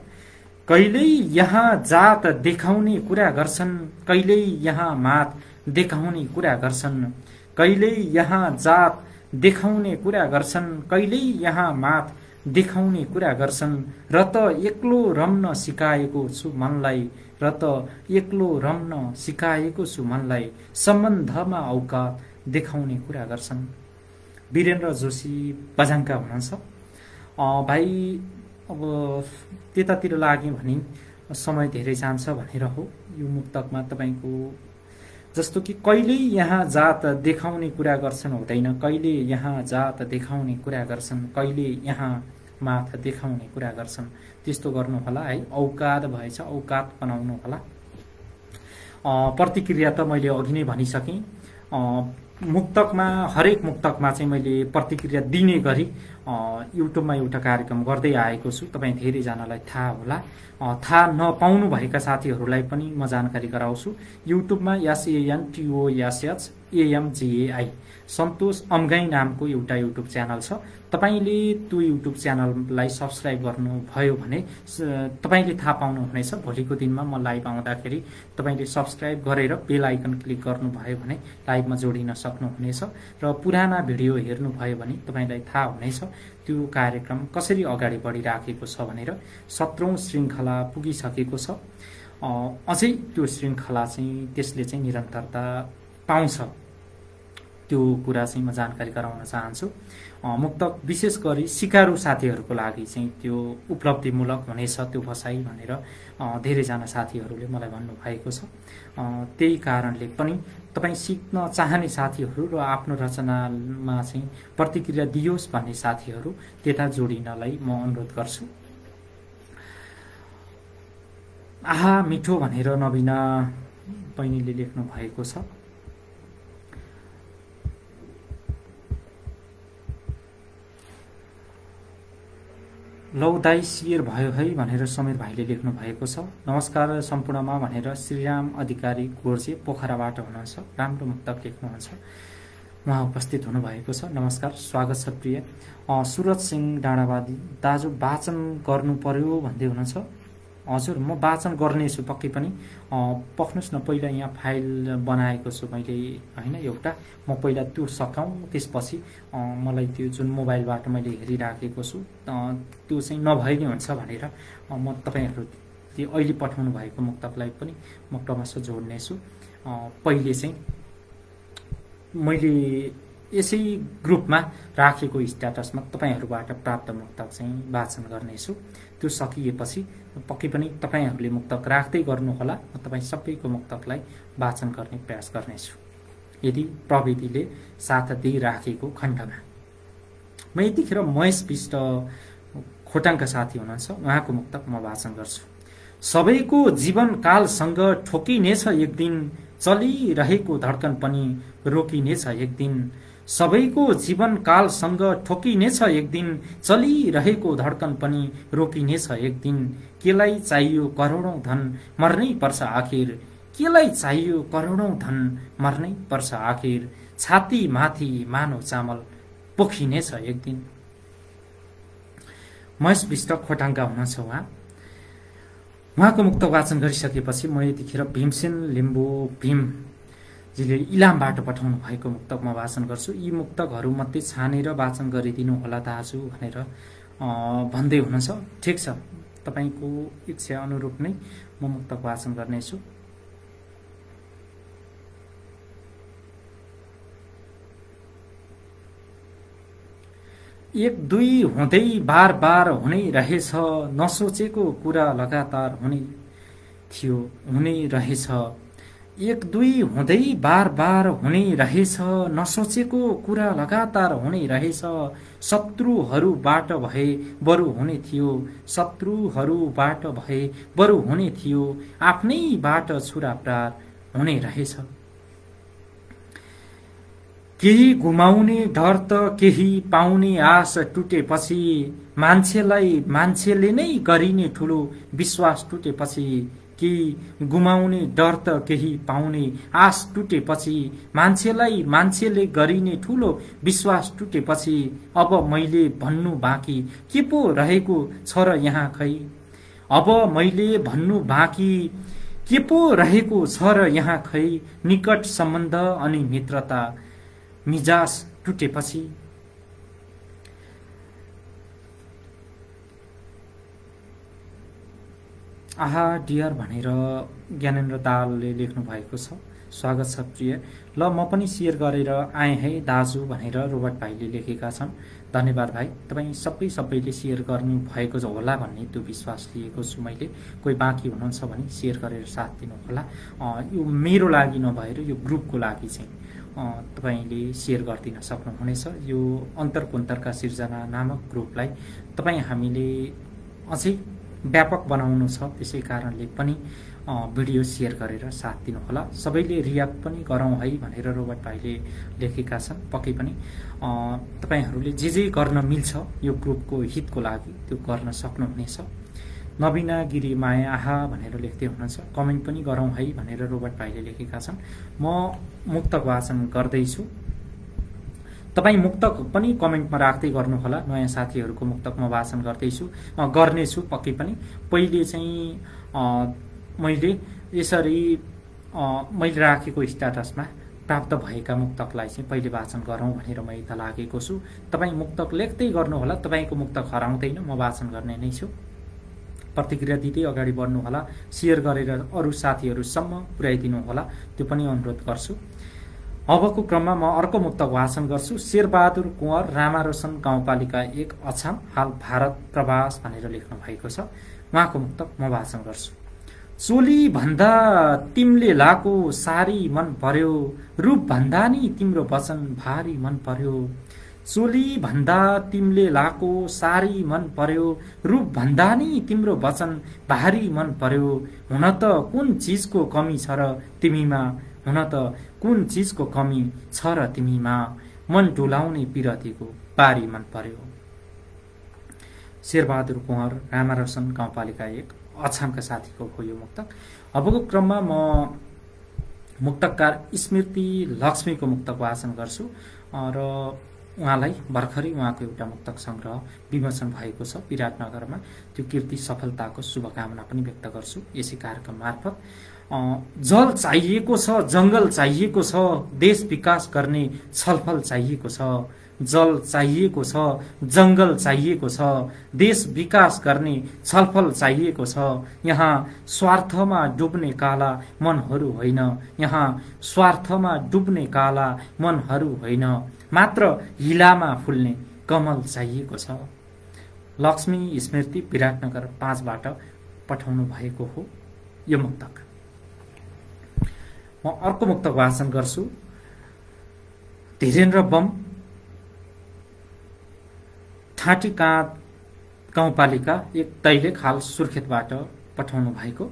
कहिल्यै यहाँ जात देखाउने कुरा गर्छन्, कहिल्यै यहाँ मात देखाउने कुरा गर्छन्। कहिल्यै यहाँ जात देखाउने कुरा गर्छन्, कहिल्यै यहाँ मात देखाउने कुरा गर्छन्। र त एक्लो रम्न सिकाएको छु मनलाई, र त एक्लो रम्न सिकाएको छु मनलाई। सम्बन्धमा औकात देखाउने कुरा गर्छन्। वीरेन्द्र जोशी बजाङका हुनुहुन्छ। भाइ अब त्यतातिर लाग्यो भने समय धेरै जान्छ भनेर हो यो मुक्तकमा तपाईँको। जस्तो कि कहिले यहाँ जात देखाउने कुरा गर्छन् हुँदैन, कहिले यहाँ जात देखाउने कुरा गर्छन्, कहिले यहाँ माथ देखाउने कुरा गर्छन्। त्यस्तो गर्नु होला है, औकात भएछ औकात बनाउनु होला। प्रतिक्रिया त मैले अघि नै भनिसकेँ। मुक्तकमा हरेक मुक्तकमा चाहिँ मैले प्रतिक्रिया दिने गरी युट्युबमा एउटा कार्यक्रम गर्दै आएको छु। तपाईँ धेरैजनालाई थाहा होला। थाहा नपाउनु भएका साथीहरूलाई पनि म जानकारी गराउँछु। युट्युबमा SANTOSHAMGAI सन्तोष अम्गाई नामको एउटा युट्युब च्यानल छ। तपाईले त्यो युट्युब च्यानललाई सब्स्क्राइब गर्नुभयो भने तपाईले थाहा पाउनुहुनेछ भोलिको दिनमा म लाइभ आउँदाखेरि तपाईले सब्स्क्राइब गरेर बेल आइकन क्लिक गर्नुभयो भने लाइभमा जोडिन सक्नुहुनेछ। र पुराना भिडियो हेर्नुभयो भने तपाईलाई थाहा हुनेछ त्यो कार्यक्रम कसरी अगाडि बढिराखेको छ भनेर। 17औं श्रृङ्खला पुगिसकेको छ। अझै त्यो श्रृङ्खला चाहिँ त्यसले चाहिँ निरन्तरता पाउँछ। त्यो कुरा चाहिँ म जानकारी गराउन चाहन्छु। मुक्तक विशेष गरी सिकारु साथीहरूको लागि चाहिँ त्यो उपलब्धिमूलक हुनेछ त्यो बसाइ भनेर धेरैजना साथीहरूले मलाई भन्नुभएको छ। त्यही कारणले पनि तपाईँ सिक्न चाहने साथीहरू र आफ्नो रचनामा चाहिँ प्रतिक्रिया दियोस् भन्ने साथीहरू त्यता जोडिनलाई म अनुरोध गर्छु। आहा मिठो भनेर नबिना बहिनीले लेख्नु भएको छ। लौ दाई सियर भयो है भनेर समीर भाइले लेख्नु भएको छ। नमस्कार सम्पूर्णमा भनेर श्रीराम अधिकारी गोर्जे पोखराबाट हुनुहुन्छ। राम्रो मुक्तक लेख्नुहुन्छ, उहाँ उपस्थित हुनुभएको छ। नमस्कार, स्वागत छ प्रिय। सुरज सिंह डाँडावादी दाजु वाचन गर्नु पर्यो भन्दै हुनुहुन्छ। हजुर, म वाचन गर्नेछु पक्कै पनि। पख्नुहोस् न, पहिला यहाँ फाइल बनाएको छु मैले होइन एउटा, म पहिला त्यो सकाउँ, त्यसपछि मलाई त्यो जुन मोबाइलबाट मैले हेरिराखेको छु त्यो चाहिँ नभए नै हुन्छ भनेर म तपाईँहरू त्यो अहिले पठाउनु भएको मुक्तकलाई पनि म क्रमशः जोड्नेछु। पहिले चाहिँ मैले यसै ग्रुपमा राखेको स्ट्याटसमा तपाईँहरूबाट प्राप्त मुक्तक चाहिँ वाचन गर्नेछु। त्यो सकिएपछि पक्कै पनि तपाईँहरूले मुक्तक राख्दै गर्नुहोला, म तपाईँ सबैको मुक्तकलाई वाचन गर्ने प्रयास गर्नेछु यदि प्रविधिले साथ दिइराखेको खण्डमा। म यतिखेर महेश विष्ट खोटाङका साथी हुनुहुन्छ, उहाँको मुक्तक म वाचन गर्छु। सबैको जीवनकालसँग ठोकिनेछ एक दिन, चलिरहेको धड्कन पनि रोकिनेछ एक दिन। सबैको जीवनकालसँग ठोकिनेछ एक दिन, चलिरहेको धड्कन पनि रोकिनेछ एक दिन। केलाई चाहियो करोडौं धन, मर्नै पर्छ आखिर। केलाई चाहियो करोडौं धन, मर्नै पर्छ आखिर। छाती माथि मानव चामल पोखिनेछ एक दिन। महेश विष्ट खोटाङका हुनुहुन्छ उहाँको मुक्त वाचन गरिसकेपछि म यतिखेर भीमसेन लिम्बू भीमजीले इलामबाट पठाउनु भएको मुक्तक म वाचन गर्छु। यी मुक्तकहरूमध्ये छानेर वाचन गरिदिनु होला दाजु भनेर भन्दै हुनुहुन्छ। ठिक छ, तपाईँको इच्छा अनुरूप नै म मुक्तक वाचन गर्नेछु। एक दुई हुँदै बार बार हुनै रहेछ, नसोचेको कुरा लगातार हुने रहेछ। एक दुई हुँदै बार बार हुनै रहेछ, नसोचेको कुरा लगातार हुने रहेछ। शत्रुहरूबाट भए बरु हुने थियो, शत्रुहरूबाट भए बरु हुने थियो। आफ्नैबाट छुरा प्रार हुने रहेछ। केही गुमाउने डर त केही पाउने आश टुटेपछि, मान्छेले नै गरिने ठुलो विश्वास टुटेपछि। केही गुमाउने डर त केही पाउने आश टुटेपछि, मान्छेले गरिने ठुलो विश्वास टुटेपछि। अब मैले भन्नु बाँकी के पो रहेको छ र यहाँ खै। अब मैले भन्नु बाँकी के पो रहेको छ र यहाँ खै। निकट सम्बन्ध अनि मित्रता मिजाज टुटेपछि। आहा डियर भनेर ज्ञानेन्द्र दालले लेख्नु भएको छ। स्वागत छ प्रिय। ल म पनि सेयर गरेर आएँ है दाजु भनेर रोबर्ट भाइले लेखेका छन्। धन्यवाद भाइ, तपाईँ सबैले सेयर गर्नु भएको होला भन्ने त्यो विश्वास लिएको छु मैले। कोही बाँकी हुनुहुन्छ भने सेयर गरेर साथ दिनु होला। यो मेरो लागि नभएर यो ग्रुपको लागि चाहिँ तपाईले सेयर गरिदिन सक्नुहुनेछ। यो अन्तरकुन्तरका सिर्जना नामक ग्रुपलाई तपाईँ हामीले अझै व्यापक बनाउनु छ, त्यसै कारणले पनि भिडियो सेयर गरेर साथ दिनुहोला। सबैले रियाक्ट पनि गरौँ है भनेर रोबर्ट भाइले लेखेका छन्। पक्कै पनि तपाईहरूले जे गर्न मिल्छ यो ग्रुपको हितको लागि त्यो गर्न सक्नुहुनेछ। नवीना गिरी माया आहा भनेर लेख्दै हुनुहुन्छ। कमेन्ट पनि गरौँ है भनेर रोबर्ट भाइले लेखेका छन्। म मुक्तक वाचन गर्दैछु, तपाईँ मुक्तक पनि कमेन्टमा राख्दै गर्नुहोला। नयाँ साथीहरूको मुक्तक म वाचन गर्नेछु पक्कै पनि। पहिले चाहिँ मैले यसरी मैले राखेको स्ट्याटसमा प्राप्त भएका मुक्तकलाई चाहिँ पहिले वाचन गरौँ भनेर म यता लागेको छु। तपाईँ मुक्तक लेख्दै गर्नुहोला, तपाईँको मुक्तक हराउँदैन, म वाचन गर्ने नै छु। प्रतिक्रिया दिँदै अगाडि बढ्नुहोला, सेयर गरेर अरू साथीहरूसम्म पुर्याइदिनु होला, त्यो पनि अनुरोध गर्छु। अबको क्रममा म अर्को मुक्तक वाचन गर्छु। शेरबहादुर कुँवर, रामारोशन गाउँपालिका 1 अछाम, हाल भारत प्रवास भनेर लेख्नु भएको छ। उहाँको मुक्तक म वाचन गर्छु। चोली भन्दा तिमीले लाको सारी मन पर्यो, रूप भन्दा नि तिम्रो वचन भारी मन पर्यो। चोली भन्दा तिमीले लाको सारी मन पर्यो, रूप भन्दा नि तिम्रो वचन भारी मन पर्यो। हुन त कुन चीजको कमी छ र तिमीमा, हुन त कुन चीजको कमी छ र तिमीमा, मन डुलाउने पिरतीको बारी मन पर्यो। शेरबहादुर कुँवर, रामारोशन गाउँपालिका 1 अछामका साथीको हो यो मुक्तक। अबको क्रममा म मुक्तकार स्मृति लक्ष्मीको मुक्तक वाचन गर्छु र उहाँलाई भर्खरै उहाँको एउटा मुक्तक संग्रह विमोचन भएको छ विराटनगरमा। त्यो कीर्ति सफलताको शुभकामना पनि व्यक्त गर्छु यसै कार्यक्रम मार्फत। जल चाहिएको छ, जंगल चाहिएको छ, देश विकास गर्ने छलफल चाहिएको छ। जल चाहिएको छ, जंगल चाहिएको छ, देश विकास गर्ने छलफल चाहिएको छ। यहाँ स्वार्थमा डुब्ने काला मनहरू होइन, यहाँ स्वार्थमा डुब्ने काला मनहरू होइन, मात्र हिलामा फुल्ने कमल चाहिएको छ। लक्ष्मी स्मृति विराटनगर 5 बाट पठाउनु भएको हो यो मुक्तक। म अर्को मुक्तक वाचन गर्छु। धीरेन्द्र बम, ठाटीकाँद गाउँपालिका 1 दैलेख, हाल सुर्खेतबाट पठाउनु भएको।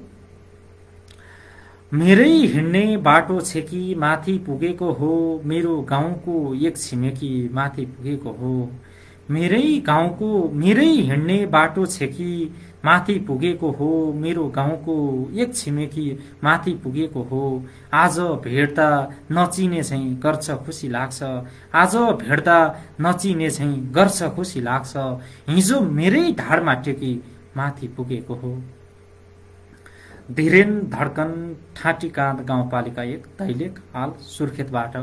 मेरै हिँड्ने बाटो छेकी माथि पुगेको हो, मेरो गाउँको एक छिमेकी माथि पुगेको हो। मेरै हिँड्ने बाटो छेकी माथि पुगेको हो, मेरो गाउँको एक छिमेकी माथि पुगेको हो। आज भेट्दा नचिने चाहिँ गर्छ खुसी लाग्छ, आज भेट्दा नचिने चाहिँ गर्छ खुसी लाग्छ। हिजो मेरै ढाडमा टेकी माथि पुगेको हो। धीरेन धड्कन, ठाटीकाँद गाउँपालिका 1 दैलेख, हाल सुर्खेतबाट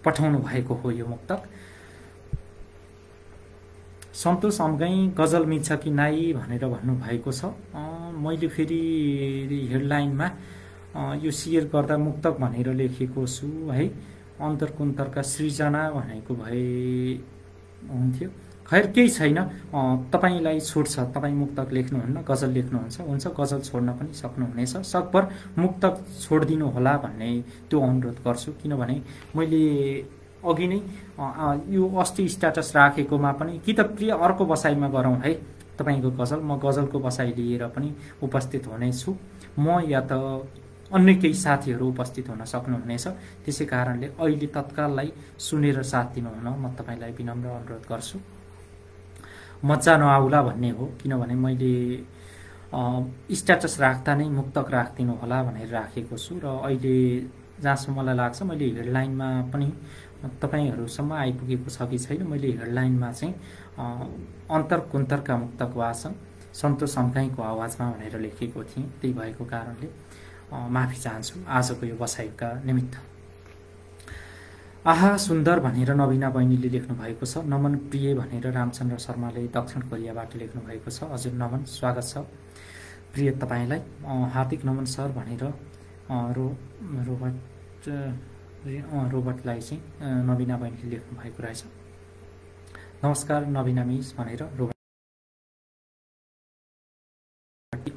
पठाउनु भएको हो यो मुक्तक। सन्तोष अम्गाई, गजल मिल्छ कि नाइ भनेर भन्नुभएको छ। मैले फेरि हेडलाइनमा यो सेयर गर्दा मुक्तक भनेर लेखेको छु है, अन्तरकुन्तरका सृजना भनेको भए हुन्थ्यो। खैर केही छैन, तपाईलाई छुट छ। तपाईँ मुक्तक लेख्नुहुन्न, गजल लेख्नुहुन्छ, हुन्छ, गजल छोड्न पनि सक्नुहुनेछ। सकभर मुक्तक छोडिदिनु होला भन्ने त्यो अनुरोध गर्छु। किनभने मैले अघि नै यो अस्ति स्ट्याटस राखेकोमा पनि कि त प्रिय अर्को बसाइमा गरौँ है तपाईँको गजल, म गजलको बसाइ लिएर पनि उपस्थित हुनेछु, म या त अन्य केही साथीहरू उपस्थित हुन सक्नुहुनेछ। त्यसै कारणले अहिले तत्काललाई सुनेर साथ दिनुहुन म तपाईँलाई विनम्र अनुरोध गर्छु। मजा नआउला भन्ने हो, किनभने मैले स्ट्याटस राख्दा नै मुक्तक राखिदिनु होला भनेर राखेको छु र अहिले जहाँसम्म मलाई लाग्छ मैले हेडलाइनमा पनि तपाईहरूसम्म आइपुगेको छ कि छैन। मैले हेडलाइनमा चाहिँ अन्तरकुन्तरका मुक्तक वाचन सन्तोष अम्गाईको आवाजमा भनेर लेखेको थिएँ, त्यही भएको कारणले माफी चाहन्छु आजको यो बसाइका निमित्त। आहा सुन्दर भनेर नवीना बहिनीले लेख्नु भएको छ। नमन प्रिय भनेर रामचन्द्र शर्माले दक्षिण कोरियाबाट लेख्नु भएको छ। हजुर नमन, स्वागत छ प्रिय तपाईँलाई। हार्दिक नमन सर भनेर रोबर्टलाई चाहिँ नवीना बहिनीले लेख्नु भएको रहेछ। नमस्कार नवीना मिस भनेर रोबर्ट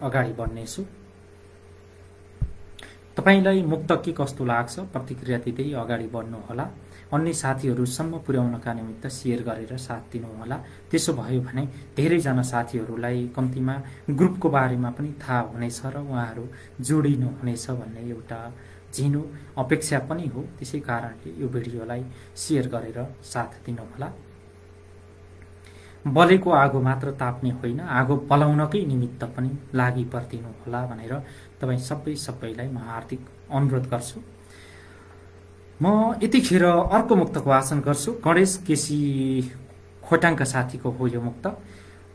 अगाडि बढ्नेछु। तपाईलाई मुक्तक के कस्तो लाग्छ प्रतिक्रिया दिँदै अगाडि बढ्नुहोला। अन्य साथीहरूसम्म पुर्याउनका निमित्त सेयर गरेर साथ दिनुहोला। त्यसो भयो भने धेरैजना साथीहरूलाई कम्तीमा ग्रुपको बारेमा पनि थाहा हुनेछ र उहाँहरू जोडिनुहुनेछ भन्ने एउटा झिनो अपेक्षा पनि हो। त्यसै कारणले यो भिडियोलाई सेयर गरेर साथ दिनुहोला। बलेको आगो मात्र ताप्ने होइन, आगो बलाउनकै निमित्त पनि लागि पर्दिनु होला भनेर तपाईँ सबैलाई म हार्दिक अनुरोध गर्छु। म यतिखेर अर्को मुक्तक वाचन गर्छु। गणेश केसी खोटाङका साथीको हो यो मुक्त।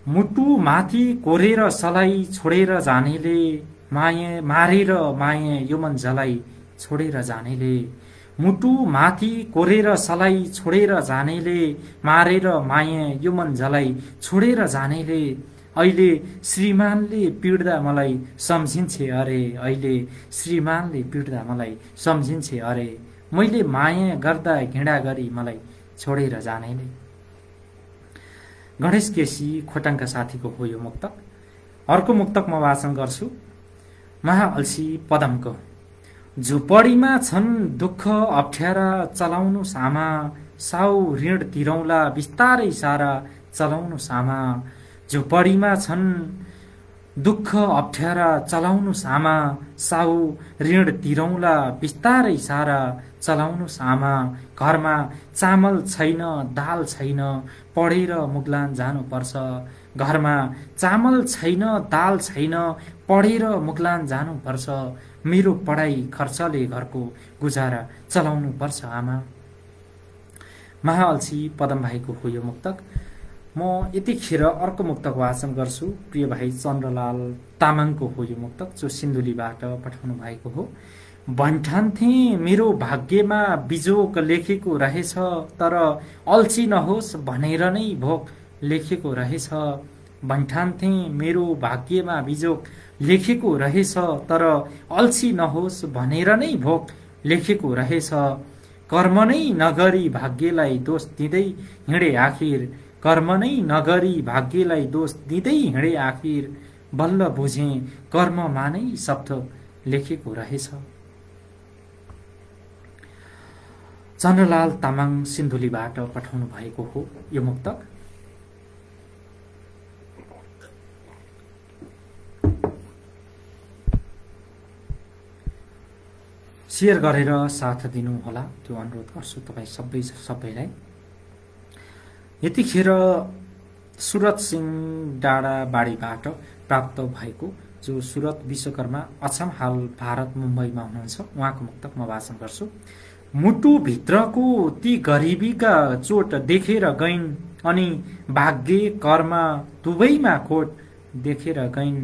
मुटु माथि कोरेर सलाई छोडेर जानेले, माये मारेर माये यो मन जलाई छोडेर जानेले। मुटु माथि कोरेर सलाई छोडेर जानेले, मारेर माये यो मन जलाई छोडेर जानेले। अहिले श्रीमानले पिड्दा मलाई सम्झिन्छे अरे, अहिले श्रीमानले पिड्दा मलाई सम्झिन्छे अरे। मैले माया गर्दा घृणा गरी मलाई छोडेर जानेले। गणेश केसी खोटाङका साथीको हो यो मुक्तक। अर्को मुक्तक म वाचन गर्छु महाअल्सी पदमको। झुपडीमा छन् दुःख अप्ठ्यारा चलाउनु सामा, साउ ऋण तिरौला बिस्तारै सारा चलाउनु सामा। झुपडीमा छन् दुःख अप्ठ्यारा चलाउनु सामा, साउ ऋण तिरौला बिस्तारै सारा चलाउनु सामा। घरमा चामल छैन दाल छैन पढेर मुगलान जानुपर्छ। घरमा चामल छैन दाल छैन पढेर मुगलान जानुपर्छ। मेरो पढाइ खर्चले घरको गुजारा चलाउनु पर्छ आमा। महाअल्सी पदम भाइको हो यो मुक्तक। म यतिखेर अर्को मुक्तक वाचन गर्छु प्रिय भाइ चन्द्रलाल तामाङको हो यो मुक्तक, जो सिन्धुलीबाट पठाउनु भएको हो। भन्ठान्थे मेरो भाग्यमा बिजोक लेखेको रहेछ, तर अल्छी नहोस् भनेर नै भोक लेखेको रहेछ। भन्ठान्थे मेरो भाग्यमा बिजोक लेखेको रहेछ, तर अल्छी नहोस् भनेर नै भोक लेखेको रहेछ। कर्म नै नगरी भाग्यलाई दोष दिँदै हिँडे आखिर, कर्म नै नगरी भाग्यलाई दोष दिँदै हिँडे आखिर। बल्ल बुझे कर्ममा नै शब्द लेखेको रहेछ। चन्द्रलाल तामाङ सिन्धुलीबाट पठाउनु भएको हो यो मुक्तक। शेयर गरेर साथ दिनुहोला त्यो अनुरोध गर्छु तपाईँ सबैलाई। यतिखेर सुरत सिंह डाँडाबाडीबाट प्राप्त भएको, जो सुरत विश्वकर्मा अछाम हाल भारत मुम्बईमा हुनुहुन्छ, उहाँको मुक्तक म वाचन गर्छु। मुटु भित्रको ती गरिबीका चोट देखेर गइन्, अनि भाग्य कर्म दुवैमा खोट देखेर गइन्।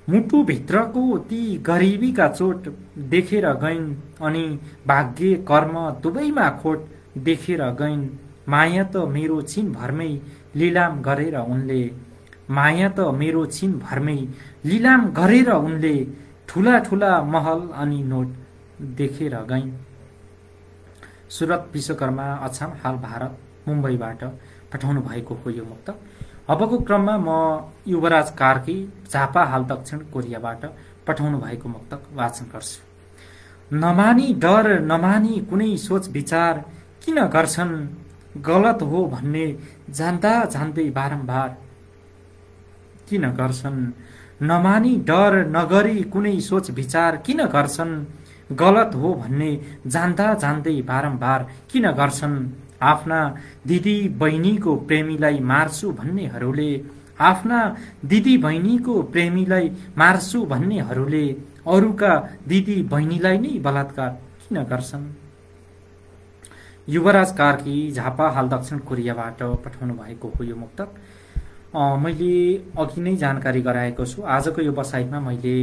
मुटु भित्रको ती गरिबीका चोट देखेर गइन्, अनि भाग्य कर्म दुवैमा खोट देखेर गइन्। माया त मेरो छिन भरमै लिलाम गरेर उनले, माया त मेरो छिन भरमै लिलाम गरेर उनले। ठुला ठुला महल अनि नोट देखेर गइन्। सुरत विश्वकर्मा अछाम हाल भारत मुम्बईबाट पठाउनु भएको हो यो मुक्तक। अबको क्रममा म युवराज कार्की झापा हाल दक्षिण कोरियाबाट पठाउनु भएको मुक्तक वाचन गर्छु। नमानी डर नमानी कुनै सोच विचार किन गर्छन्, गलत हो भन्ने जान्दा जान्दै बारम्बार किन गर्छन्। नमानी डर नगरी कुनै सोच विचार किन गर्छन्, गलत हो भन्ने जान्दा जान्दै बारम्बार किन गर्छन्। आफ्ना दिदी बहिनीको प्रेमीलाई मार्छु भन्नेहरूले, आफ्ना दिदी बहिनीको प्रेमीलाई मार्छु भन्नेहरूले अरूका दिदी बहिनीलाई नै बलात्कार किन गर्छन्। युवराज कार्की झापा हाल दक्षिण कोरियाबाट पठाउनु भएको हो यो मुक्तक। मैले अघि नै जानकारी गराएको छु, आजको यो बसाइमा मैले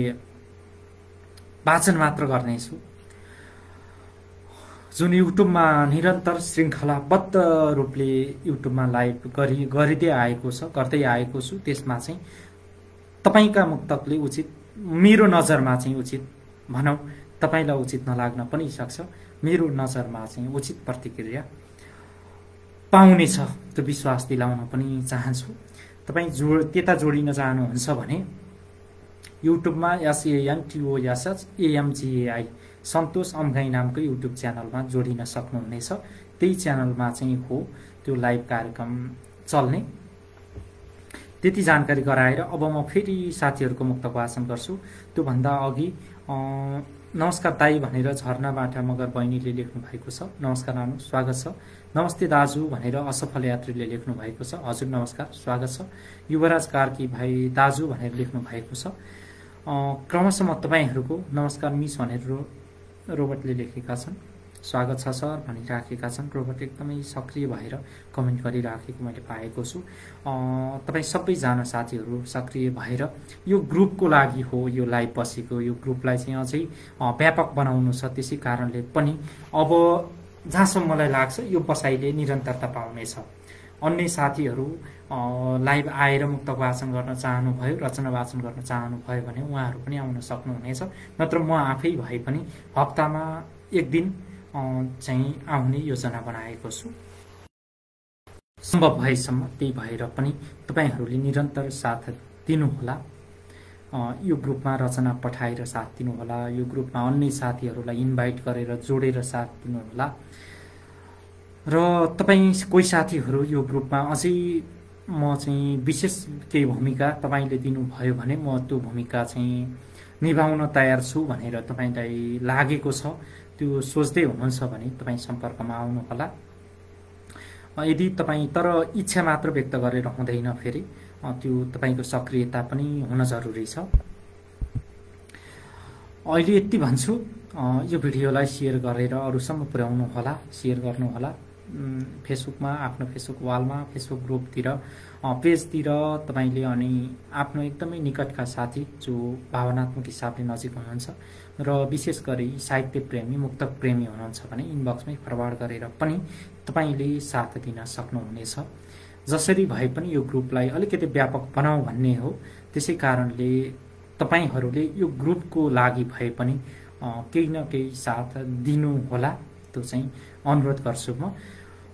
वाचन मात्र गर्नेछु। जुन युट्युबमा निरन्तर श्रृङ्खलाबद्ध रूपले युट्युबमा लाइभ गरिँदै आएको छ, गर्दै आएको छु, त्यसमा चाहिँ तपाईँका मुक्तकले उचित, मेरो नजरमा चाहिँ उचित भनौँ, तपाईँलाई उचित नलाग्न पनि सक्छ, मेरो नजरमा चाहिँ उचित प्रतिक्रिया पाउनेछ त्यो विश्वास दिलाउन पनि चाहन्छु। तपाईँ त्यता जोडिन चाहनुहुन्छ भने युट्युबमा SANTOSHAMGAI सन्तोष अम्घाई नामको युट्युब च्यानलमा जोडिन सक्नुहुनेछ। त्यही च्यानलमा चाहिँ हो त्यो लाइभ कार्यक्रम चल्ने। त्यति जानकारी गराएर अब म फेरि साथीहरूको मुक्तक वाचन गर्छु। त्योभन्दा अघि नमस्कार दाई भनेर झरनाबाट मगर बहिनीले लेख्नु भएको छ, नमस्कार नानु स्वागत छ। नमस्ते दाजु भनेर असफल यात्रीले लेख्नु भएको छ, हजुर नमस्कार स्वागत छ। युवराज कार्की भाइ दाजु भनेर लेख्नु भएको छ। क्रमशः म तपाईँहरूको नमस्कार मिस भनेर रोबर्टले लेखेका छन्, स्वागत छ सर भनिराखेका छन्। रोबर्ट एकदमै सक्रिय भएर कमेन्ट गरिराखेको मैले पाएको छु। तपाईँ सबैजना साथीहरू सक्रिय भएर यो ग्रुपको लागि हो यो लाइभ बसेको, यो ग्रुपलाई चाहिँ अझै व्यापक बनाउनु छ। त्यसै कारणले पनि अब जहाँसम्म मलाई लाग्छ यो बसाइले निरन्तरता पाउनेछ। अन्य साथीहरू लाइभ आएर मुक्तक वाचन गर्न चाहनुभयो, रचना वाचन गर्न चाहनुभयो भने उहाँहरू पनि आउन सक्नुहुनेछ। नत्र म आफै भए पनि हप्तामा एक दिन चाहिँ आउने योजना बनाएको छु। सम्भव भएसम्म त्यही भएर पनि तपाईहरूले निरन्तर साथ दिनुहोला। यो ग्रुपमा रचना पठाएर साथ दिनुहोला। यो ग्रुपमा अन्य साथीहरूलाई इन्भाइट गरेर जोडेर साथ दिनुहोला। र तपाईँ कोही साथीहरू यो ग्रुपमा अझै म चाहिँ विशेष केही भूमिका तपाईँले दिनुभयो भने म त्यो भूमिका चाहिँ निभाउन तयार छु भनेर तपाईँलाई लागेको छ, त्यो सोच्दै हुनुहुन्छ भने तपाईँ सम्पर्कमा आउनुहोला। यदि तपाईँ तर इच्छा मात्र व्यक्त गरेर हुँदैन, फेरि त्यो तपाईँको सक्रियता पनि हुन जरुरी छ। अहिले यति भन्छु, यो भिडियोलाई सेयर गरेर अरूसम्म पुर्याउनु होला, सेयर गर्नुहोला। फेसबुकमा, आफ्नो फेसबुक वालमा, फेसबुक ग्रुपतिर, पेजतिर तपाईँले अनि आफ्नो एकदमै निकटका साथी जो भावनात्मक हिसाबले नजिक हुनुहुन्छ र विशेष गरी साहित्य प्रेमी, मुक्तक प्रेमी हुनुहुन्छ भने इनबक्समै फरवार्ड गरेर पनि तपाईँले साथ दिन सक्नुहुनेछ। जसरी भए पनि यो ग्रुपलाई अलिकति व्यापक बनाऊ भन्ने हो। त्यसै कारणले तपाईँहरूले यो ग्रुपको लागि भए पनि केही न केही साथ दिनुहोला, त्यो चाहिँ अनुरोध गर्छु म।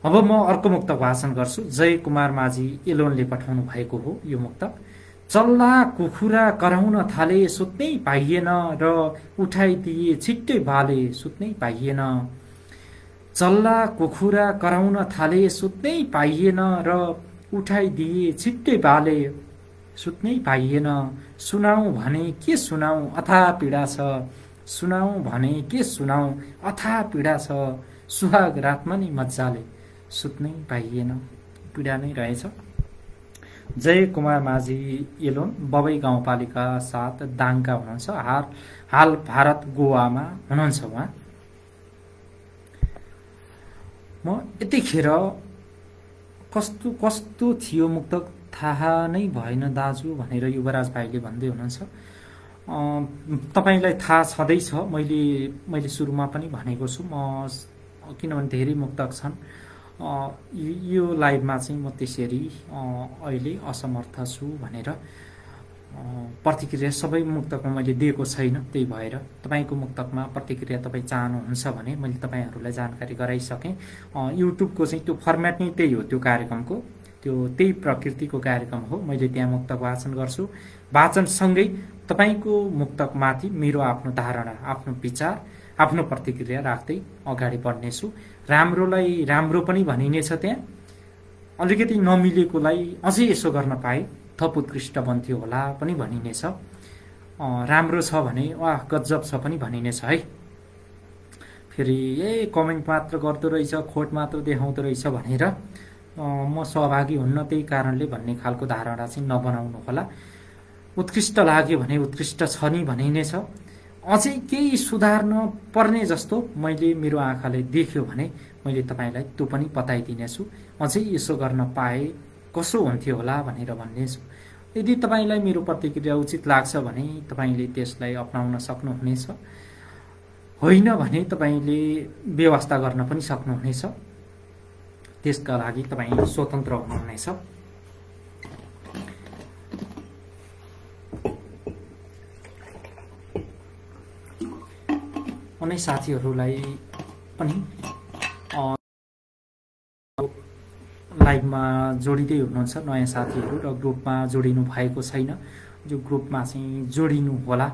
अब म अर्को मुक्तक वाचन गर्छु। जय कुमार माझी एलोनले पठाउनु भएको हो यो मुक्तक। चल्ला कुखुरा कराउन थाले सुत्नै पाइएन र उठाइदिए छिट्टै बाले सुत्नै पाइएन। चल्ला कुखुरा कराउन थाले सुत्नै पाइएन र उठाइदिए छिट्टै बाले सुत्नै पाइएन। सुनाऊ भने के सुनाऊ अथाह पीडा छ, सुनाऊ भने के सुनाऊ अथाह पीडा छ। सुहाग रातमा नि मजाले सुत्नै पाइएन। पीडा नै रहेछ। जय कुमार माझी एलोन बबई गाउँपालिका 7 दाङका हुनुहुन्छ। हाल भारत गोवामा हुनुहुन्छ उहाँ। म यतिखेर कस्तो कस्तो थियो मुक्तक थाहा नै भएन दाजु भनेर युवराज भाइले भन्दै हुनुहुन्छ। तपाईलाई थाहा छँदैछ, मैले सुरुमा पनि भनेको छु, म किनभने धेरै मुक्तक छन्। यो लाइभमा चाहिँ म त्यसरी अहिले असमर्थ छु भनेर प्रतिक्रिया सबै मुक्तकमा मैले दिएको छैन। त्यही भएर तपाईँको मुक्तकमा प्रतिक्रिया तपाईँ चाहनुहुन्छ भने मैले तपाईँहरूलाई जानकारी गराइसकेँ। युट्युबको चाहिँ त्यो फर्मेट नै त्यही हो, त्यो कार्यक्रमको त्यही प्रकृतिको कार्यक्रम हो। मैले त्यहाँ मुक्तक वाचन गर्छु। वाचनसँगै तपाईँको मुक्तकमाथि मेरो आफ्नो धारणा, आफ्नो विचार, आफ्नो प्रतिक्रिया राख्दै अगाडि बढ्नेछु। राम्रोलाई राम्रो पनि भनिनेछ, त्यहाँ अलिकति नमिलेकोलाई अझै यसो गर्न पाए थप उत्कृष्ट बन्थ्यो होला पनि भनिनेछ। राम्रो छ भने वाह गजब छ पनि भनिनेछ है। फेरि कमेन्ट मात्र गर्दो रहेछ, खोट मात्र देखाउँदो रहेछ भनेर म सहभागी हुन्न, त्यही कारणले भन्ने खालको धारणा चाहिँ नबनाउनु होला। उत्कृष्ट लाग्यो भने उत्कृष्ट छ नि भनिनेछ। अझै केही सुधार्न पर्ने जस्तो मैले मेरो आँखाले देख्यो भने मैले तपाईँलाई त्यो पनि बताइदिनेछु। अझै यसो गर्न पाए कसो हुन्थ्यो होला भनेर भन्नेछु। यदि तपाईँलाई मेरो प्रतिक्रिया उचित लाग्छ भने तपाईँले त्यसलाई अपनाउन सक्नुहुनेछ, होइन भने तपाईँले व्यवस्था गर्न पनि सक्नुहुनेछ। त्यसका लागि तपाईँ स्वतन्त्र हुनुहुनेछ। अन्य साथीहरूलाई पनि लाइभमा जोडिँदै हुनुहुन्छ नयाँ साथीहरू र ग्रुपमा जोडिनु भएको छैन, जो ग्रुपमा चाहिँ जोडिनु होला।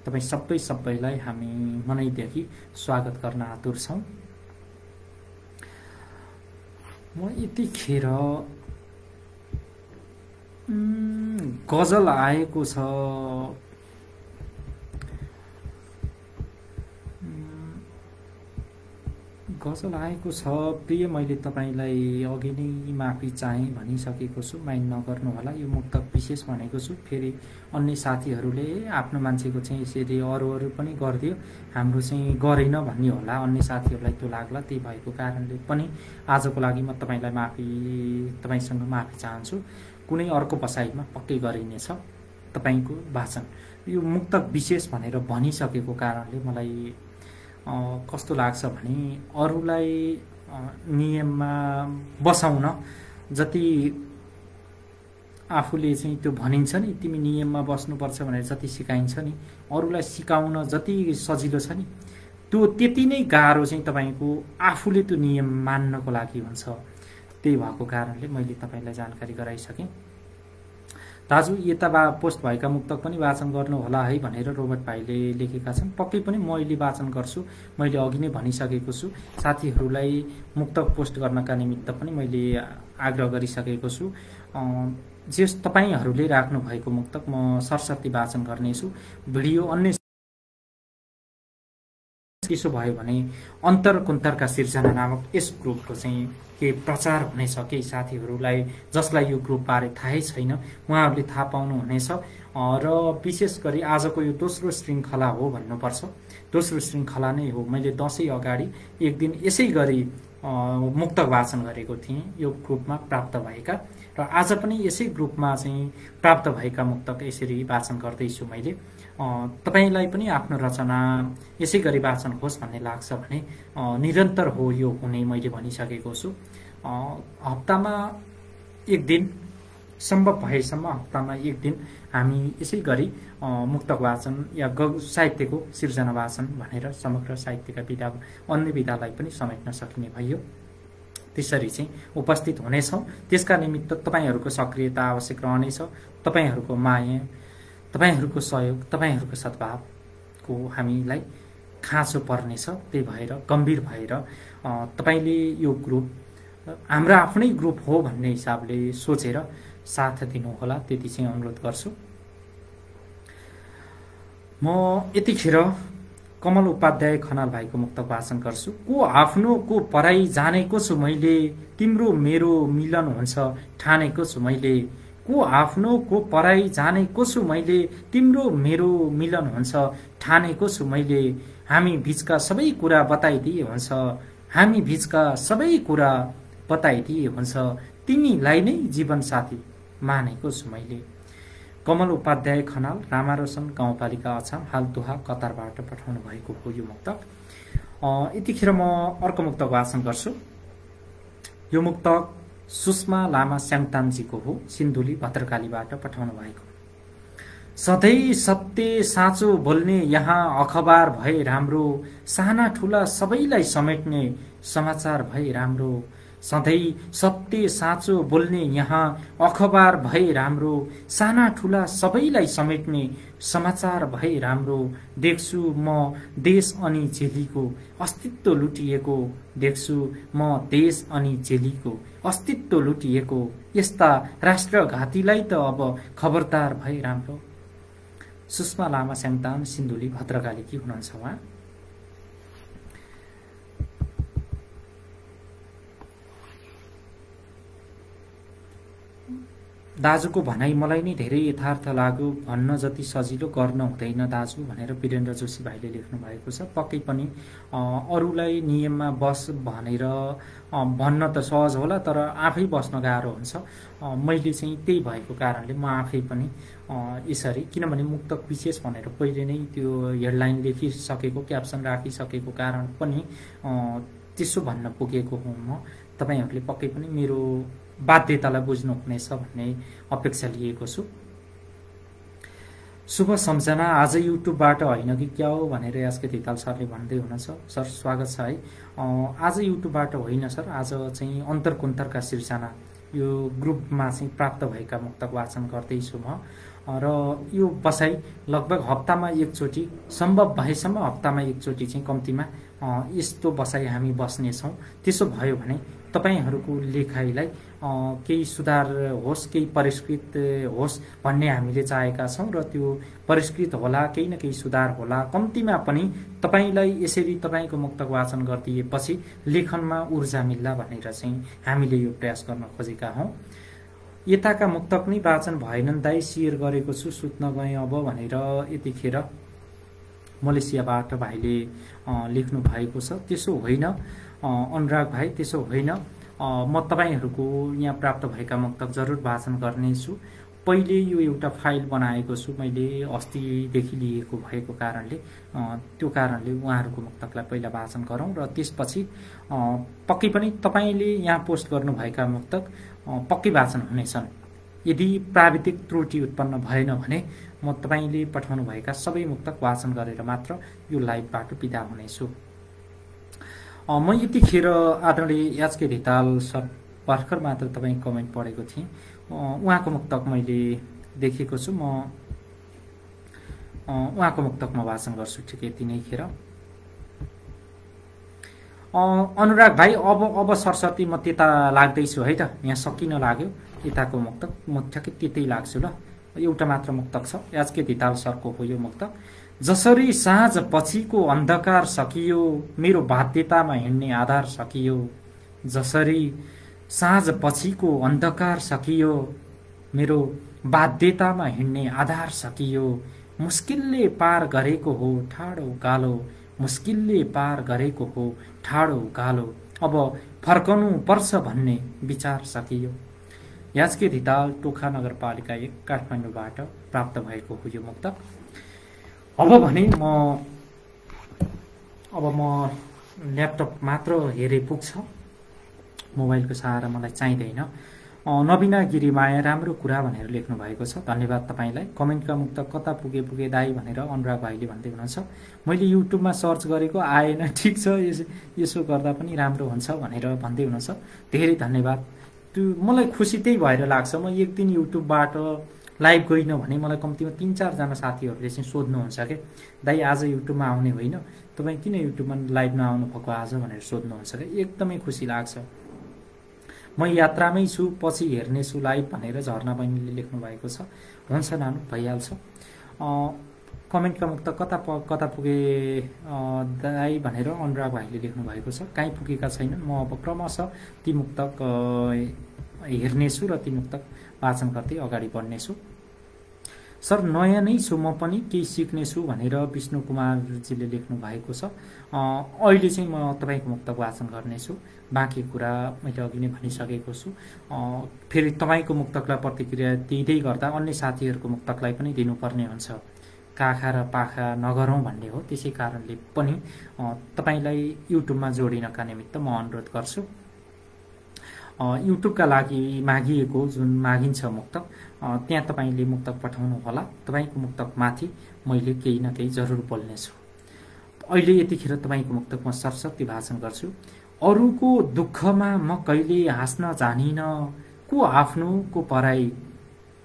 तपाईँ सबैलाई हामी मनैदेखि स्वागत गर्न आतुर छौँ। म यतिखेर गजल आएको छ। गजल आएको छ प्रिय, मैले तपाईँलाई अघि नै माफी चाहेँ भनिसकेको छु, माइन्ड नगर्नु होला। यो मुक्तक विशेष भनेको छु। फेरि अन्य साथीहरूले आफ्नो मान्छेको चाहिँ यसरी अरू पनि गरिदियो, हाम्रो चाहिँ गरेन भन्ने होला, अन्य साथीहरूलाई त्यो लाग्ला। त्यही भएको कारणले पनि आजको लागि म तपाईँसँग माफी चाहन्छु। कुनै अर्को बसाइमा पक्कै गरिनेछ तपाईँको वाचन। यो मुक्तक विशेष भनेर भनिसकेको कारणले मलाई कस्तो लाग्छ भने अरूलाई नियममा बसाउन जति आफूले चाहिँ त्यो भनिन्छ नि, तिमी नियममा बस्नुपर्छ भनेर जति सिकाइन्छ नि, अरूलाई सिकाउन जति सजिलो छ नि त्यो त्यति नै गाह्रो चाहिँ तपाईँको आफूले त्यो नियम मान्नको लागि हुन्छ। त्यही भएको कारणले मैले तपाईँलाई जानकारी गराइसकेँ। दाजु यता पोस्ट भएका मुक्तक पनि वाचन गर्नु होला है भनेर रोबर्ट भाइले लेखेका छन्। पक्कै पनि मैले वाचन गर्छु। मैले अघि नै भनिसकेको छु, साथीहरूलाई मुक्तक पोस्ट गर्नका निमित्त पनि मैले आग्रह गरिसकेको छु। जस तपाईँहरूले राख्नु भएको मुक्तक म सरसर्ती वाचन गर्नेछु। भिडियो अन्य त्यसो भयो भने अन्तरकुन्तरका सिर्जना नामक यस ग्रुपको चाहिँ के प्रचार हुनेछ। केही साथीहरूलाई जसलाई यो ग्रुपबारे थाहै छैन उहाँहरूले थाहा पाउनुहुनेछ। र विशेष गरी आजको यो दोस्रो श्रृङ्खला हो भन्नुपर्छ। दोस्रो श्रृङ्खला नै हो। मैले दसैँ अगाडि एक दिन यसै गरी मुक्तक वाचन गरेको थिएँ यो ग्रुपमा प्राप्त भएका, र आज पनि यसै ग्रुपमा चाहिँ प्राप्त भएका मुक्तक यसरी वाचन गर्दैछु मैले। तपाईलाई पनि आफ्नो रचना यसै गरी वाचन होस् भन्ने लाग्छ भने निरन्तर हो यो हुने मैले भनिसकेको छु। हप्तामा एक दिन, सम्भव भएसम्म हप्तामा एक दिन हामी यसै गरी मुक्तक वाचन या साहित्यको सिर्जना वाचन भनेर समग्र साहित्यका विधा अन्य विधालाई पनि समेट्न सकिने भयो। त्यसरी चाहिँ उपस्थित हुनेछौँ। त्यसका निमित्त तपाईँहरूको सक्रियता आवश्यक रहनेछ। तपाईँहरूको माया, तपाईहरूको सहयोग, तपाईहरूको सद्भावको हामीलाई खाँचो पर्नेछ। त्यही भएर गम्भीर भएर तपाईँले यो ग्रुप हाम्रो आफ्नै ग्रुप हो भन्ने हिसाबले सोचेर साथ दिनुहोला, त्यति चाहिँ अनुरोध गर्छु। म यतिखेर कमल उपाध्याय खनाल भाइको मुक्तक वाचन गर्छु। को आफ्नो को पराई जानेको छु मैले, तिम्रो मेरो मिलन हुन्छ ठानेको छु मैले। को आफ्नो को पराई जानेको छु मैले, तिम्रो मेरो मिलन हुन्छ ठानेको छु मैले। हामी बीचका सबै कुरा बताइदिए हुन्छ, हामी बीचका सबै कुरा बताइदिए हुन्छ, तिमीलाई नै जीवन साथी मानेको छु मैले। कमल उपाध्याय खनाल, रामारोशन गाउँपालिका अछाम, हाल दोहा कतारबाट पठाउनु भएको हो यो मुक्तक। यतिखेर म अर्को मुक्तक वाचन गर्छु। यो मुक्तक सुषमा लामा स्याङतानजीको हो, सिन्धुली भद्रकालीबाट पठाउनु भएको। सधैँ सत्य साँचो बोल्ने यहाँ अखबार भए राम्रो, साना ठुला सबैलाई समेट्ने समाचार भए राम्रो। सधैँ सत्य साँचो बोल्ने यहाँ अखबार भए राम्रो, साना ठुला सबैलाई समेट्ने समाचार भए राम्रो। देख्छु म देश अनि जेलीको अस्तित्व लुटिएको, देख्छु म देश अनि जेलीको अस्तित्व लुटिएको। यस्ता राष्ट्रघातीलाई त अब खबरदार भए राम्रो। सुषमा लामा स्याङतान, सिन्धुली भद्रकालीकी हुनुहुन्छ उहाँ। दाजुको भनाइ मलाई नै धेरै यथार्थ लाग्यो, भन्न जति सजिलो गर्न हुँदैन दाजु भनेर वीरेन्द्र जोशी भाइले लेख्नु भएको छ। पक्कै पनि अरूलाई नियममा बस भनेर भन्न त सहज होला, तर आफै बस्न गाह्रो हुन्छ। मैले चाहिँ त्यही भएको कारणले म आफै पनि यसरी, किनभने मुक्तक विशेष भनेर पहिले नै त्यो हेडलाइन लेखिसकेको, क्याप्सन राखिसकेको कारण पनि त्यसो भन्न पुगेको हुँ म। तपाईहरूले पक्कै पनि मेरो बाध्यतालाई बुझ्नुहुनेछ भन्ने अपेक्षा लिएको छु। शुभ सम्झना, आज युट्युबबाट होइन कि क्या हो भनेर यास्के धिताल सरले भन्दै हुनुहुन्छ। सर स्वागत छ है। आज युट्युबबाट होइन सर, आज चाहिँ अन्तरकुन्तरका सिर्जना यो ग्रुपमा चाहिँ प्राप्त भएका मुक्तक वाचन गर्दैछु म। र यो बसाइ लगभग हप्तामा एकचोटि, सम्भव भएसम्म हप्तामा एकचोटि चाहिँ कम्तीमा यस्तो बसाइ हामी बस्नेछौँ। त्यसो भयो भने तपाईहरूको लेखाइलाई केही सुधार होस्, केही परिष्कृत होस् भन्ने हामीले चाहेका छौँ। र त्यो परिष्कृत होला, केही न केही सुधार होला, कम्तीमा पनि तपाईलाई यसरी तपाईको मुक्तक वाचन गरिदिएपछि लेखनमा ऊर्जा मिल्ला भनेर चाहिँ हामीले यो प्रयास गर्न खोजेका हौँ। यताका मुक्तक नै वाचन भएनन् दाइ, सेयर गरेको छु, सुत्न गएँ अब भनेर यतिखेर मलेसियाबाट भाइले लेख्नु भएको छ। त्यसो होइन अनुराग भाइ, त्यसो होइन। म तपाईहरूको यहाँ प्राप्त भएका मुक्तक जरुर वाचन गर्नेछु। पहिले यो एउटा फाइल बनाएको छु मैले, अस्तिदेखि लिएको भएको कारणले, त्यो कारणले उहाँहरूको मुक्तकलाई पहिला वाचन गरौँ र त्यसपछि पक्कै पनि तपाईँले यहाँ पोस्ट गर्नुभएका मुक्तक पक्कै वाचन हुनेछन्। यदि प्राविधिक त्रुटि उत्पन्न भएन भने म तपाईले पठाउनुभएका सबै मुक्तक वाचन गरेर मात्र यो लाइभबाट बिदा हुनेछु। म यतिखेर आदरणीय एचके धिताल सर भर्खर मात्र तपाईँ कमेन्ट पढेको थिएँ, उहाँको मुक्तक मैले देखेको छु। म उहाँको मुक्तक म वाचन गर्छु ठिक यति नै खेर। अनुराग भाइ अब सरस्वती म त्यता लाग्दैछु है त, यहाँ सकिन लाग्यो यताको मुक्तक, म ठ्याक्कै त्यतै लाग्छु ल। एउटा मात्र मुक्तक छ, एचके धिताल सरको हो यो मुक्तक। जसरी साँझ पछिको अन्धकार सकियो मेरो बाध्यतामा हिँड्ने आधार सकियो, जसरी साँझ पछिको अन्धकार सकियो मेरो बाध्यतामा हिँड्ने आधार सकियो, मुस्किलले पार गरेको हो ठाडो गालो, मुस्किलले पार गरेको हो ठाडो गालो, अब फर्कनु पर्छ भन्ने विचार सकियो। एचके धिताल टोखा नगरपालिका 1 काठमाडौँबाट प्राप्त भएको हो यो मुक्तक। अब भने म ल्यापटप मात्र हेरे पुग्छ, मोबाइलको सहारा मलाई चाहिँदैन। नवीना गिरिमाया राम्रो कुरा भनेर लेख्नु भएको छ, धन्यवाद तपाईलाई। कमेन्टका मुक्तक कता पुगे दाई भनेर अनुराग भाइले भन्दै हुनुहुन्छ। मैले युट्युबमा सर्च गरेको आएन, ठिक छ यसो गर्दा पनि राम्रो हुन्छ भनेर भन्दै हुनुहुन्छ, धेरै धन्यवाद। त्यो मलाई खुसी त्यही भएर लाग्छ, म एक दिन युट्युबबाट लाइभ गइन भने मलाई कम्तीमा 3-4 जना साथीहरूले चाहिँ सोध्नुहुन्छ के दाइ आज युट्युबमा आउने होइन, तपाईँ किन युट्युबमा लाइभ नआउनु भएको आज भनेर सोध्नुहुन्छ के, एकदमै खुसी लाग्छ। म यात्रामै छु पछि हेर्नेछु लाइभ भनेर झर्ना बहिनीले लेख्नु भएको छ। हुन्छ नानु भइहाल्छ। कमेन्टका मुक्तक कता पुगे दाइ भनेर अनुराग भाइले लेख्नु भएको छ, कहीँ पुगेका छैनन्। म अब क्रमशः ती मुक्तक हेर्नेछु र ती मुक्तक वाचन गर्दै अगाडि बढ्नेछु। सर नयाँ नै छु म पनि केही सिक्नेछु भनेर विष्णु कुमारजीले लेख्नु भएको छ। अहिले चाहिँ म तपाईँको मुक्तक वाचन गर्नेछु, बाँकी कुरा मैले अघि नै भनिसकेको छु। फेरि तपाईँको मुक्तकलाई प्रतिक्रिया दिँदै गर्दा अन्य साथीहरूको मुक्तकलाई पनि दिनुपर्ने हुन्छ, काखा र पाखा नगरौँ भन्ने हो। त्यसै कारणले पनि तपाईँलाई युट्युबमा जोडिनका निमित्त म अनुरोध गर्छु। युट्युबका लागि मागिएको जुन मागिन्छ मुक्तक, त्यहाँ तपाईँले मुक्तक पठाउनु होला। तपाईँको मुक्तकमाथि मैले केही न केही जरुर बोल्नेछु। अहिले यतिखेर तपाईँको मुक्तक म सरस्वती भाषण गर्छु। अरूको दुःखमा म कहिले हाँस्न जानिन, को आफ्नो को पराई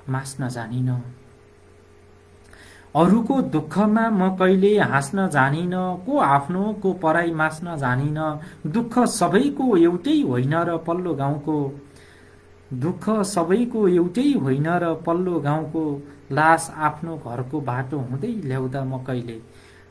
मास्न जानिन। अरूको दुःखमा म कहिले हाँस्न जानिन, को आफ्नो को पराई मास्न जानिन। दुःख सबैको एउटै होइन र पल्लो गाउँको, दुःख सबैको एउटै होइन र पल्लो गाउँको, लास आफ्नो घरको बाटो हुँदै ल्याउँदा म कहिले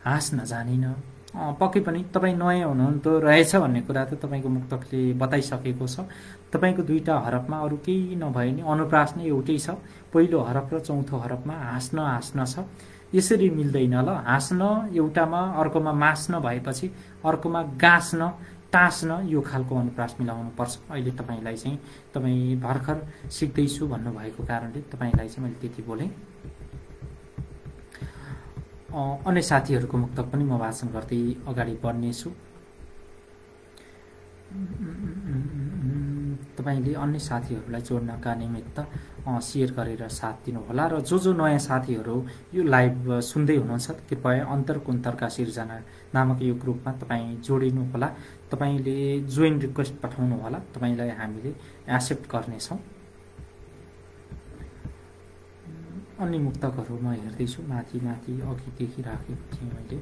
हाँस्न जानिन। पक्कै पनि तपाईँ नयाँ हुनुहुन्थ्यो रहेछ भन्ने कुरा त तपाईँको मुक्तकले बताइसकेको छ। तपाईँको 2टा हरफमा अरू केही नभए नि अनुप्रास नै एउटै छ, पहिलो हरफ र चौथो हरफमा हाँस्न छ। यसरी मिल्दैन ल, हाँस्न एउटामा अर्कोमा मास्न भएपछि अर्कोमा गाँस्न टाँस्न, यो खालको अनुप्रास मिलाउनु पर्छ। अहिले तपाईँलाई चाहिँ तपाईँ भर्खर सिक्दैछु भन्नुभएको कारणले तपाईँलाई चाहिँ मैले त्यति बोलेँ। अन्य साथीहरूको मुक्तक पनि म वाचन गर्दै अगाडि बढ्नेछु। तपाईँले अन्य साथीहरूलाई जोड्नका निमित्त सेयर गरेर साथ दिनुहोला र जो नयाँ साथीहरू यो लाइभ सुन्दै हुनुहुन्छ कृपया अन्तरकुन्तरका सिर्जना नामक यो ग्रुपमा तपाईँ जोडिनु होला। तपाईँले जोइन रिक्वेस्ट पठाउनु होला, तपाईँलाई हामीले एक्सेप्ट गर्नेछौँ। अन्य मुक्तकहरू म हेर्दैछु, माथि अघिदेखि राखेको थिएँ मैले।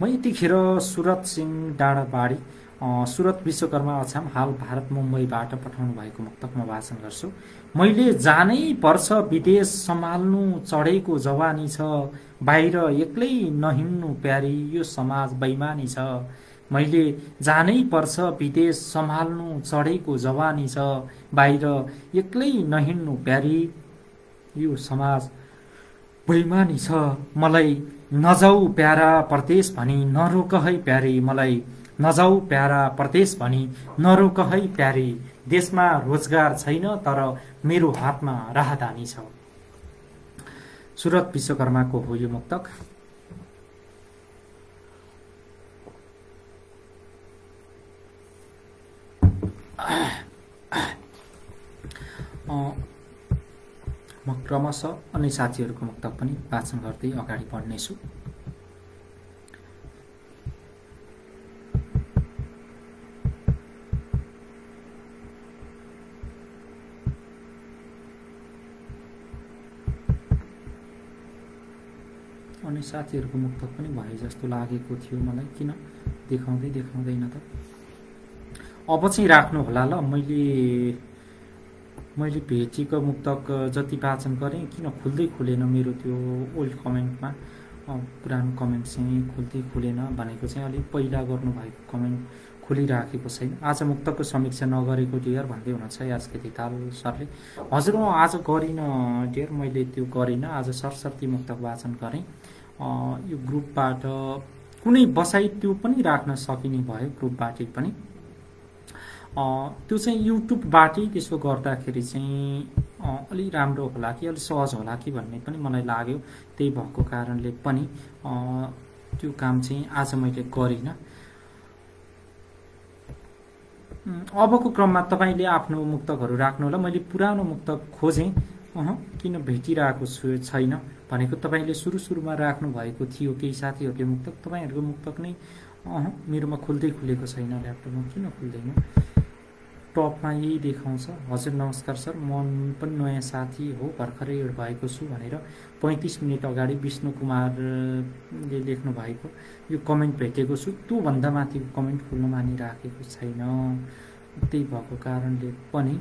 म यतिखेर सुरत सिंह डाँडाबाडी सुरत विश्वकर्मा अछाम हाल भारत मुम्बईबाट पठाउनु भएको मुक्तक म वाचन गर्छु। मैले जानै पर्छ विदेश सम्हाल्नु चढेको जवानी छ, बाहिर एक्लै नहिँड्नु प्यारी यो समाज बैमानी छ। मैले जानै पर्छ विदेश सम्हाल्नु चढेको जवानी छ, बाहिर एक्लै नहिँड्नु प्यारी यो समाज बैमानी छ। मलाई नजाऊ प्यारा परदेश भनी नरोक है प्यारी, मलाई नजाऊ प्यारा परदेश भनी नरोक है प्यारी। देशमा रोजगार छैन तर मेरो हातमा राहदानी छ। सुरत विश्वकर्माको हो यो मुक्तक। म क्रमशः अन्य साथीहरूको मुक्तक पनि वाचन गर्दै अगाडि बढ्नेछु। अन्य साथीहरूको मुक्तक पनि भए जस्तो लागेको थियो मलाई, किन देखाउँदैन त। अब चाहिँ राख्नु होला ल। मैले भेटेको मुक्तक जति वाचन गरेँ किन खुलेन मेरो त्यो ओल्ड कमेन्टमा। पुरानो कमेन्ट चाहिँ खुलेन भनेको चाहिँ अलिक पहिला गर्नुभएको कमेन्ट खुलिराखेको छैन। आज मुक्तकको समीक्षा नगरेको डियर भन्दै हुनुहुन्छ याजके धिताल सरले। हजुर आज गरिनँ डियर, मैले त्यो गरिनँ। आज सरसर्ती मुक्तक वाचन गरेँ। यो ग्रुपबाट कुनै बसाइ त्यो पनि राख्न सकिने भयो, ग्रुपबाटै पनि। त्यो चाहिँ युट्युबबाटै त्यसो गर्दाखेरि चाहिँ अलि राम्रो होला कि अलि सहज होला कि भन्ने पनि मलाई लाग्यो। त्यही भएको कारणले पनि त्यो काम चाहिँ आज मैले गरिनँ। अबको क्रममा तपाईँले आफ्नो मुक्तकहरू राख्नु होला। मैले पुरानो मुक्तक खोजेँ, किन भेटिरहेको छैन भनेको तपाईँले सुरुमा राख्नु भएको थियो केही साथीहरूले मुक्तक। तपाईँहरूको मुक्तक नै मेरोमा खुलेको छैन ल्यापटपमा, किन खुल्दैन? टपमा यही देखाउँछ। हजुर नमस्कार सर, म पनि नयाँ साथी हो, भर्खरै एड भएको छु भनेर 35 मिनट अगाडि विष्णु कुमारले लेख्नु भएको यो कमेन्ट भेटेको छु। त्योभन्दा माथिको कमेन्ट खुल्न मानिराखेको छैन। त्यही भएको कारणले पनि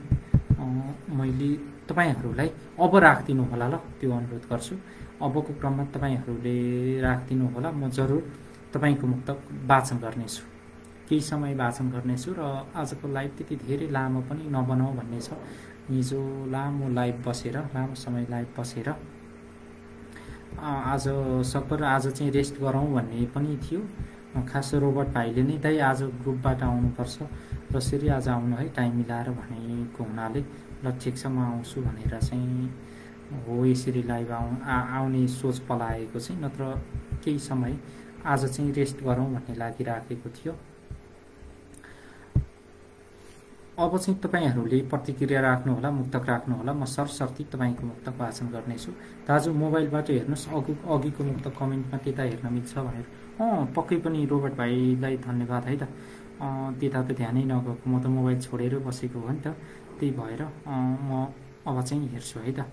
मैले तपाईँहरूलाई अब राखिदिनु होला ल, त्यो अनुरोध गर्छु। अबको क्रममा तपाईँहरूले राखिदिनु होला। म जरुर तपाईँको मुक्तक वाचन गर्नेछु, केही समय वाचन गर्नेछु। र आजको लाइभ त्यति धेरै लामो पनि नबनाऊ भन्ने छ। हिजो लामो समय लाइभ बसेर आज सकभर आज चाहिँ रेस्ट गरौँ भन्ने पनि थियो। खास रोबर्ट भाइले नै दाइ आज ग्रुपबाट आउनुपर्छ र यसरी आज आउनु है टाइम मिलाएर भनेको हुनाले ल ठिक छ म आउँछु भनेर चाहिँ हो यसरी लाइभ आउने सोच पलाएको चाहिँ। नत्र केही समय आज चाहिँ रेस्ट गरौँ भन्ने लागिराखेको थियो। अब चाहिँ तपाईँहरूले प्रतिक्रिया राख्नु होला, मुक्तक राख्नु होला। म सरसर्ती तपाईँको मुक्तक वाचन गर्नेछु। दाजु मोबाइलबाट हेर्नुहोस्, अघिको मुक्तक कमेन्टमा त्यता हेर्न मिल्छ भनेर। पक्कै पनि रोबर्ट भाइलाई धन्यवाद है त। त्यता त ध्यानै नगएको, म त मोबाइल छोडेर बसेको हो नि त। त्यही भएर म अब चाहिँ हेर्छु है त।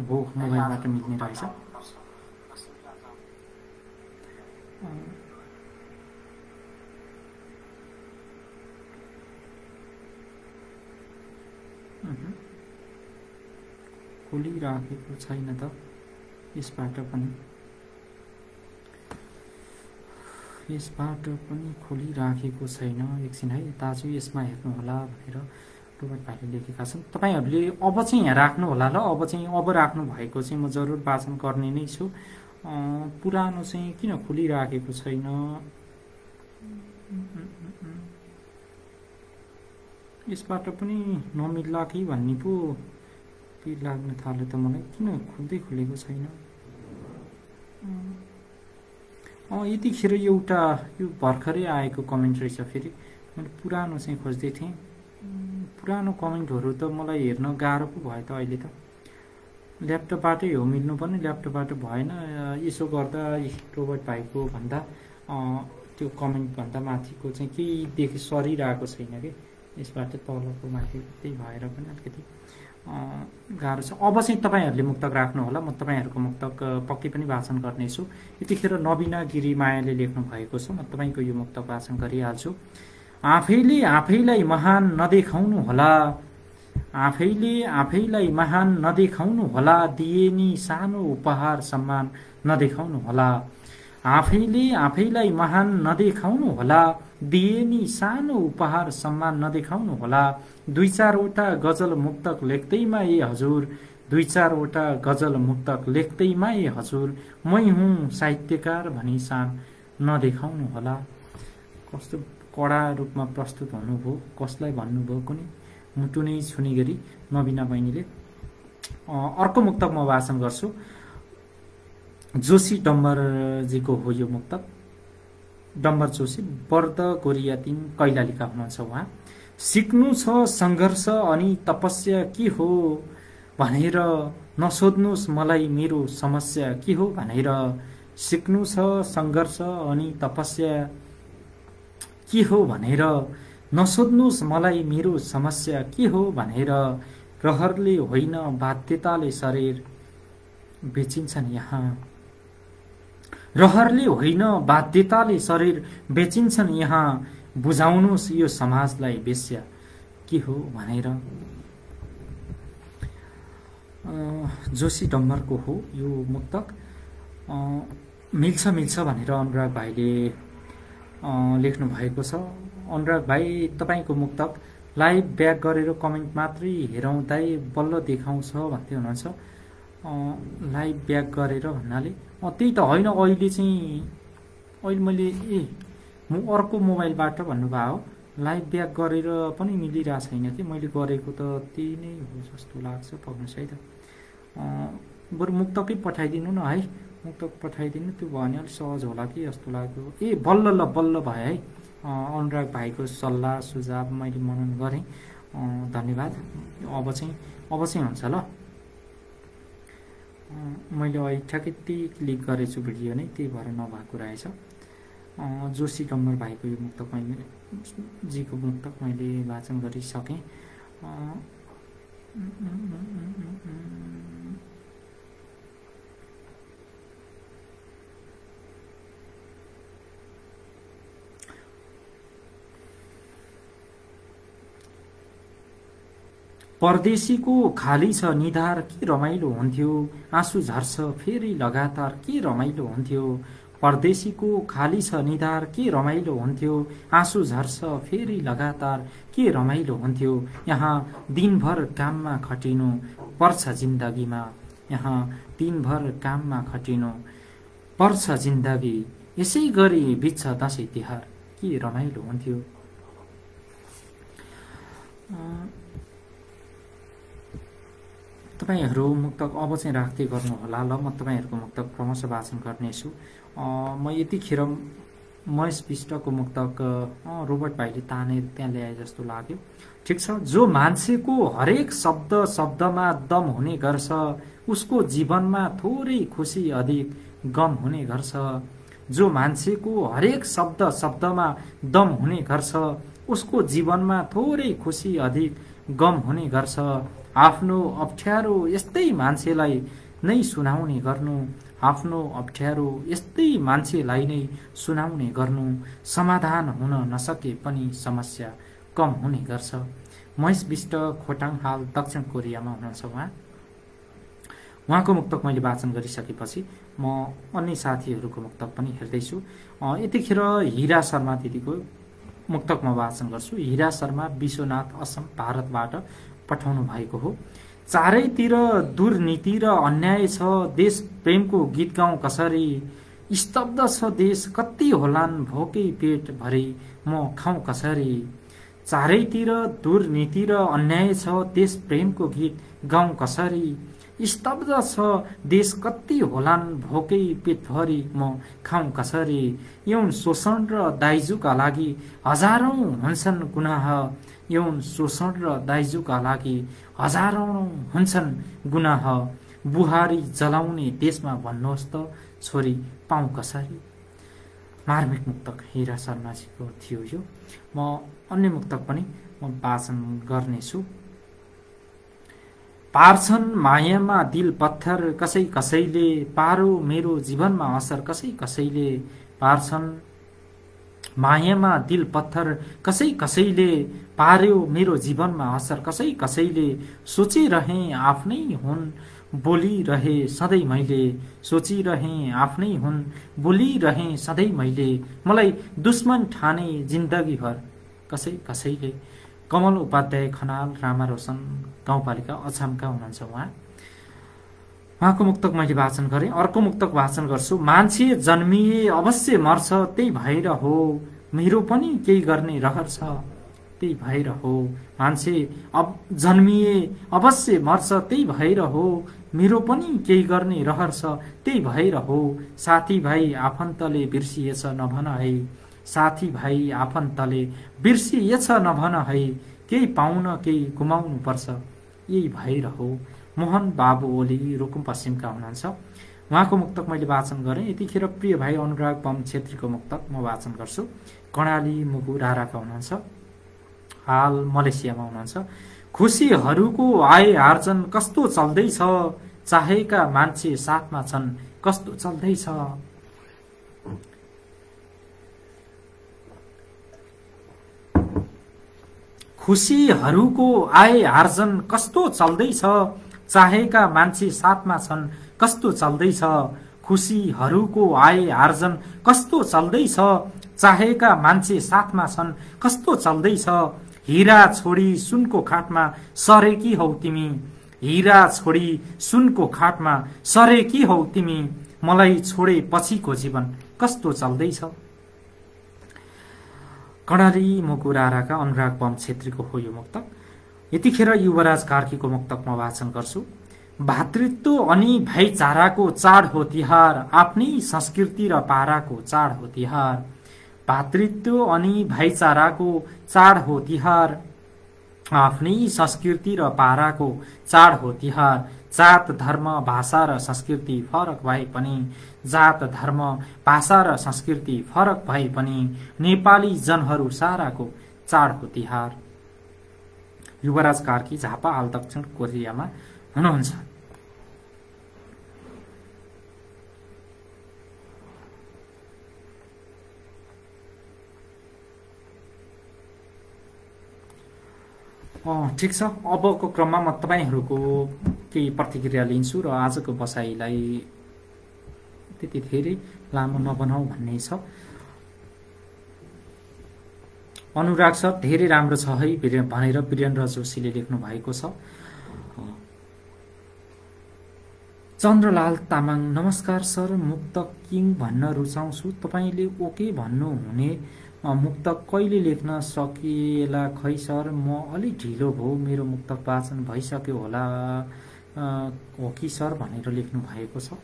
हो मोबाइलबाट मिल्ने रहेछ। खोलिराखेको छैन त यसबाट पनि खोलिराखेको छैन। एकछिन है दाजु यसमा हेर्नु होला भनेर रोबर्ट भाइले लेखेका छन्। तपाईँहरूले अब चाहिँ यहाँ राख्नु होला ल। अब राख्नु भएको चाहिँ म जरुर वाचन गर्ने नै छु। पुरानो चाहिँ किन खोलिराखेको छैन? यसबाट पनि नमिल्ला कि भन्ने पो लाग्न थाल्यो त मलाई। किन खुलेको छैन? यतिखेर एउटा यो भर्खरै आएको कमेन्ट रहेछ। फेरि मैले पुरानो चाहिँ खोज्दै थिएँ। पुरानो कमेन्टहरू त मलाई हेर्न गाह्रो पो भयो त अहिले त। ल्यापटपबाटै हो मिल्नु पनि, ल्यापटपबाट भएन। यसो गर्दा रोबर्ट भाइको भन्दा त्यो कमेन्ट भन्दा माथिको चाहिँ केही सरिरहेको छैन कि यसबाट तलको माथि। त्यही भएर पनि अलिकति गाह्रो छ। अब चाहिँ तपाईँहरूले मुक्तक राख्नु होला। म तपाईँहरूको मुक्तक पक्कै पनि वाचन गर्नेछु। यतिखेर नवीना गिरी मायाले लेख्नु भएको छ। म तपाईँको यो मुक्तक वाचन गरिहाल्छु। आफैले आफैलाई महान नदेखाउनु होला, आफैले आफैलाई महान नदेखाउनु होला, दिए नि सानो उपहार सम्मान नदेखाउनु होला। आफैले आफैलाई महान नदेखाउनु होला, दिए नि सानो उपहार सम्मान नदेखाउनु होला। 2-4वटा गजल मुक्तक लेख्दैमा ए हजुर, 2-4वटा गजल मुक्तक लेख्दैमा ए हजुर, मै हुँ साहित्यकार भनी सान नदेखाउनु होला। कस्तो कडा रूपमा प्रस्तुत हुनुभयो, कसलाई भन्नुभयो कुनै मुटु नै छुने गरी नवीना बहिनीले। अर्को मुक्तक म वाचन गर्छु। जोशी डम्बरजीको हो यो मुक्तक। डम्बर जोशी वर्द गोरिया 3 कैलालीका हुनुहुन्छ उहाँ। सिक्नु छ सङ्घर्ष अनि तपस्या के हो भनेर नसोध्नुहोस् मलाई मेरो समस्या के हो भनेर। सिक्नु छ सङ्घर्ष अनि तपस्या के हो भनेर नसोध्नुहोस् मलाई मेरो समस्या के हो भनेर। रहरले होइन बाध्यताले शरीर बेचिन्छन् यहाँ। रहरले होइन बाध्यताले शरीर बेचिन्छन् यहाँ। बुझाउनुहोस् यो समाजलाई वेश्या के हो भनेर। जोशी डम्बरको हो यो मुक्तक। मिल्छ मिल्छ भनेर अनुराग भाइले लेख्नु भएको छ। अनुराग भाइ तपाईँको मुक्तक लाइभ ब्याक गरेर कमेन्ट मात्रै हेरौँ दाइ बल्ल देखाउँछ भन्दै हुनुहुन्छ। लाइभ ब्याक गरेर भन्नाले त्यही त होइन, अहिले मैले म अर्को मोबाइलबाट भन्नुभयो हो। लाइभ ब्याक गरेर पनि मिलिरहेको छैन कि मैले गरेको त त्यही नै हो जस्तो लाग्छ। पक्नुहोस् है त, बरु मुक्तकै पठाइदिनु न है, मुक्तक पठाइदिनु, त्यो भयो भने अलिक सहज होला कि जस्तो लाग्यो। बल्ल भयो है। अनुराग भाइको सल्लाह सुझाव मैले मनन गरेँ, धन्यवाद। अब चाहिँ हुन्छ ल। मैले अहिले ठ्याक्कै त्यही क्लिक गरेछु भिडियो नै, त्यही भएर नभएको रहेछ। जोशी डम्बर भाइको यो मुक्तक जीको मुक्तक मैले वाचन गरिसकेँ। परदेशीको खाली छ निधार के रमाइलो हुन्थ्यो। आँसु झर्छ फेरि लगातार के रमाइलो हुन्थ्यो। परदेशीको खाली छ निधार के रमाइलो हुन्थ्यो। आँसु झर्छ फेरि लगातार के रमाइलो हुन्थ्यो। यहाँ दिनभर काममा खटिनु पर्छ जिन्दगीमा। यहाँ दिनभर काममा खटिनु पर्छ जिन्दगी। यसै गरी बित्छ दशैं तिहार के रमाइलो हुन्थ्यो। तपाईहरू मुक्तक अब चाहिँ राख्दै गर्नुहोला ल। म तपाईहरूको मुक्तक क्रमशः वाचन गर्नेछु। म यतिखेर महेश विष्टको मुक्तक रोबर्ट भाइले तानेर त्यहाँ ल्याए जस्तो लाग्यो। ठिक छ। जो मान्छेको हरेक शब्दमा दम हुने गर्छ उसको जीवनमा थोरै खुसी अधिक गम हुने गर्छ। जो मान्छेको हरेक शब्दमा दम हुने गर्छ उसको जीवनमा थोरै खुसी अधिक गम हुने गर्छ। आफ्नो अप्ठ्यारो यस्तै मान्छेलाई नै सुनाउने गर्नु। आफ्नो अप्ठ्यारो यस्तै मान्छेलाई नै सुनाउने गर्नु। समाधान हुन नसके पनि समस्या कम हुने गर्छ। महेश विष्ट खोटाङ हाल दक्षिण कोरियामा हुनुहुन्छ उहाँको मुक्तक मैले वाचन गरिसकेपछि म अन्य साथीहरूको मुक्तक पनि हेर्दैछु। यतिखेर हिरा शर्मा दिदीको मुक्तक म वाचन गर्छु। हिरा शर्मा विश्वनाथ असम भारतबाट पठाउनु भएको हो। चारैतिर दुर्नीति र अन्याय छ देश प्रेमको गीत गाउँ कसरी। स्तब्ध छ देश कति होलान् भोकै पेट भरि म खाउँ कसरी। चारैतिर दुर्नीति र अन्याय छ देश प्रेमको गीत गाउँ कसरी। स्तब्ध छ देश कति होलान् भोकै पेटभरि म खाउँ कसरी। यौन शोषण र दाइजोका लागि हजारौं हुन्छन् गुनाह। यौन शोषण र दाइजोका लागि हजारौं हुन्छन् गुनाह। बुहारी जलाउने देशमा भन्नुहोस् त छोरी पाउँ कसरी। मार्मिक मुक्तक हिरा शर्माजीको थियो यो। म अन्य मुक्तक पनि म वाचन गर्नेछु। पार्छन् मायामा दिल पत्थर कसै कसैले पारो मेरो जीवनमा असर कसै कसैले। पार्छन् मायामा दिल पत्थर कसै कसैले पार्यो मेरो जीवनमा असर कसै कसैले। सोचिरहे आफ्नै हुन् बोलिरहे सधैँ मैले। सोचिरहे आफ्नै हुन् बोलिरहे सधैँ मैले। मलाई दुश्मन ठाने जिन्दगीभर कसै कसैले। कमल उपाध्याय खनाल रामा रोशन गाउँपालिका अछामका हुनुहुन्छ उहाँको मुक्तक मैले वाचन गरेँ। अर्को मुक्तक वाचन गर्छु। मान्छे जन्मिए अवश्य मर्छ त्यही भएर हो मेरो पनि केही गर्ने रहर छ त्यही भएर हो। मान्छे जन्मिए अवश्य मर्छ त्यही भएर हो मेरो पनि केही गर्ने रहर छ त्यही भएर हो। साथीभाइ आफन्तले बिर्सिएछ नभन है। साथी भाइ आफन्तले बिर्सिएछ नभन है, केही पाउन केही गुमाउनु पर्छ, यही भएर हो। मोहन बाबु ओली रुकुम पश्चिमका हुनुहुन्छ। उहाँको मुक्तक मैले वाचन गरेँ। यतिखेर प्रिय भाइ अनुराग बम छेत्रीको मुक्तक म वाचन गर्छु। कर्णाली मुगु राराका हुनुहुन्छ, हाल मलेसियामा हुनुहुन्छ। खुसीहरूको आय आर्जन कस्तो चल्दैछ, चाहेका मान्छे साथमा छन् कस्तो चल्दैछ। खुसीहरूको आय आर्जन कस्तो चल्दैछ, चाहेका मान्छे साथमा छन् कस्तो चल्दैछ। खुसीहरूको आय आर्जन कस्तो चल्दैछ, चाहेका मान्छे साथमा छन् कस्तो चल्दैछ। हीरा छोडी सुनको खाटमा सरेकी हौ तिमी, हीरा छोडी सुनको खाटमा सरेकी हौ तिमी, मलाई छोडे पछिको जीवन कस्तो चल्दैछ। कर्णाली मुगु राराका अनुराग बम छेत्रीको हो यो मुक्तक। यतिखेर युवराज कार्कीको मुक्तक म वाचन गर्छु। भातृत्व अनि भाइचाराको चाड हो तिहार, आफ्नै संस्कृति र पाराको चाड हो तिहार। भातृत्व अनि भाइचाराको चाड हो तिहार, आफ्नै संस्कृति र पाराको चाड हो तिहार। जात धर्म भाषा र संस्कृति फरक भए पनि, जात धर्म भाषा र संस्कृति फरक भए पनि, नेपाली जनहरू साराको चाड हो तिहार। युवराज कार्की झापा, हाल दक्षिण कोरियामा हुनुहुन्छ। ठिक छ, अबको क्रममा म तपाईहरूको केही प्रतिक्रिया लिन्छु र आजको बसाइलाई त्यति धेरै लामो नबनाऊ भन्ने छ। अनुराग सर धेरै राम्रो छ है भनेर वीरेन्द्र जोशीले लेख्नु भएको छ। चन्द्रलाल तामाङ, नमस्कार सर, मुक्तक किङ भन्न रुचाउँछु। तपाईँले ओके भन्नुहुने मुक्तक कहिले लेख्न सकिएला खै सर, म अलि ढिलो भयो, मेरो मुक्तक वाचन भइसक्यो होला हो कि सर भनेर लेख्नु भएको छ।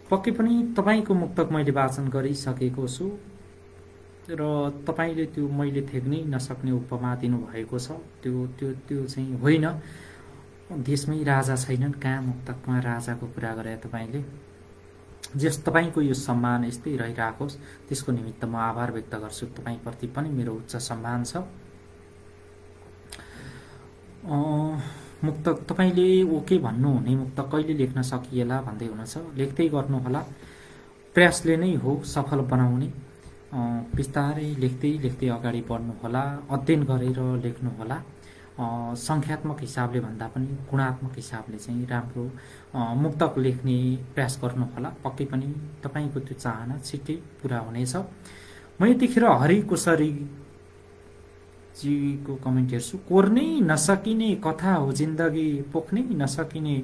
पक्कै पनि तपाईँको मुक्तक मैले वाचन गरिसकेको छु र तपाईँले त्यो मैले थेग्नै नसक्ने उपमा दिनुभएको छ। त्यो चाहिँ होइन, देशमै राजा छैनन्, कहाँ मुक्तकमा राजाको कुरा गरे तपाईँले। जस तपाईँको यो सम्मान यस्तै रहिराखोस्, त्यसको निमित्त म आभार व्यक्त गर्छु। तपाईँप्रति पनि मेरो उच्च सम्मान छ। मुक्तक तपाईँले ओके भन्नुहुने मुक्तक कहिले लेख्न सकिएला भन्दै हुनुहुन्छ। लेख्दै गर्नुहोला, प्रयासले नै हो सफल बनाउने। बिस्तारै लेख्दै लेख्दै अगाडि बढ्नुहोला, अध्ययन गरेर लेख्नुहोला। सङ्ख्यात्मक हिसाबले भन्दा पनि गुणात्मक हिसाबले चाहिँ राम्रो मुक्तक लेख्ने प्रयास गर्नुहोला। पक्कै पनि तपाईँको त्यो चाहना छिट्टै पुरा हुनेछ। म यतिखेर हरिकोसरी जीको कमेन्ट हेर्छु। कोर्नै नसकिने कथा हो जिन्दगी, पोख्नै नसकिने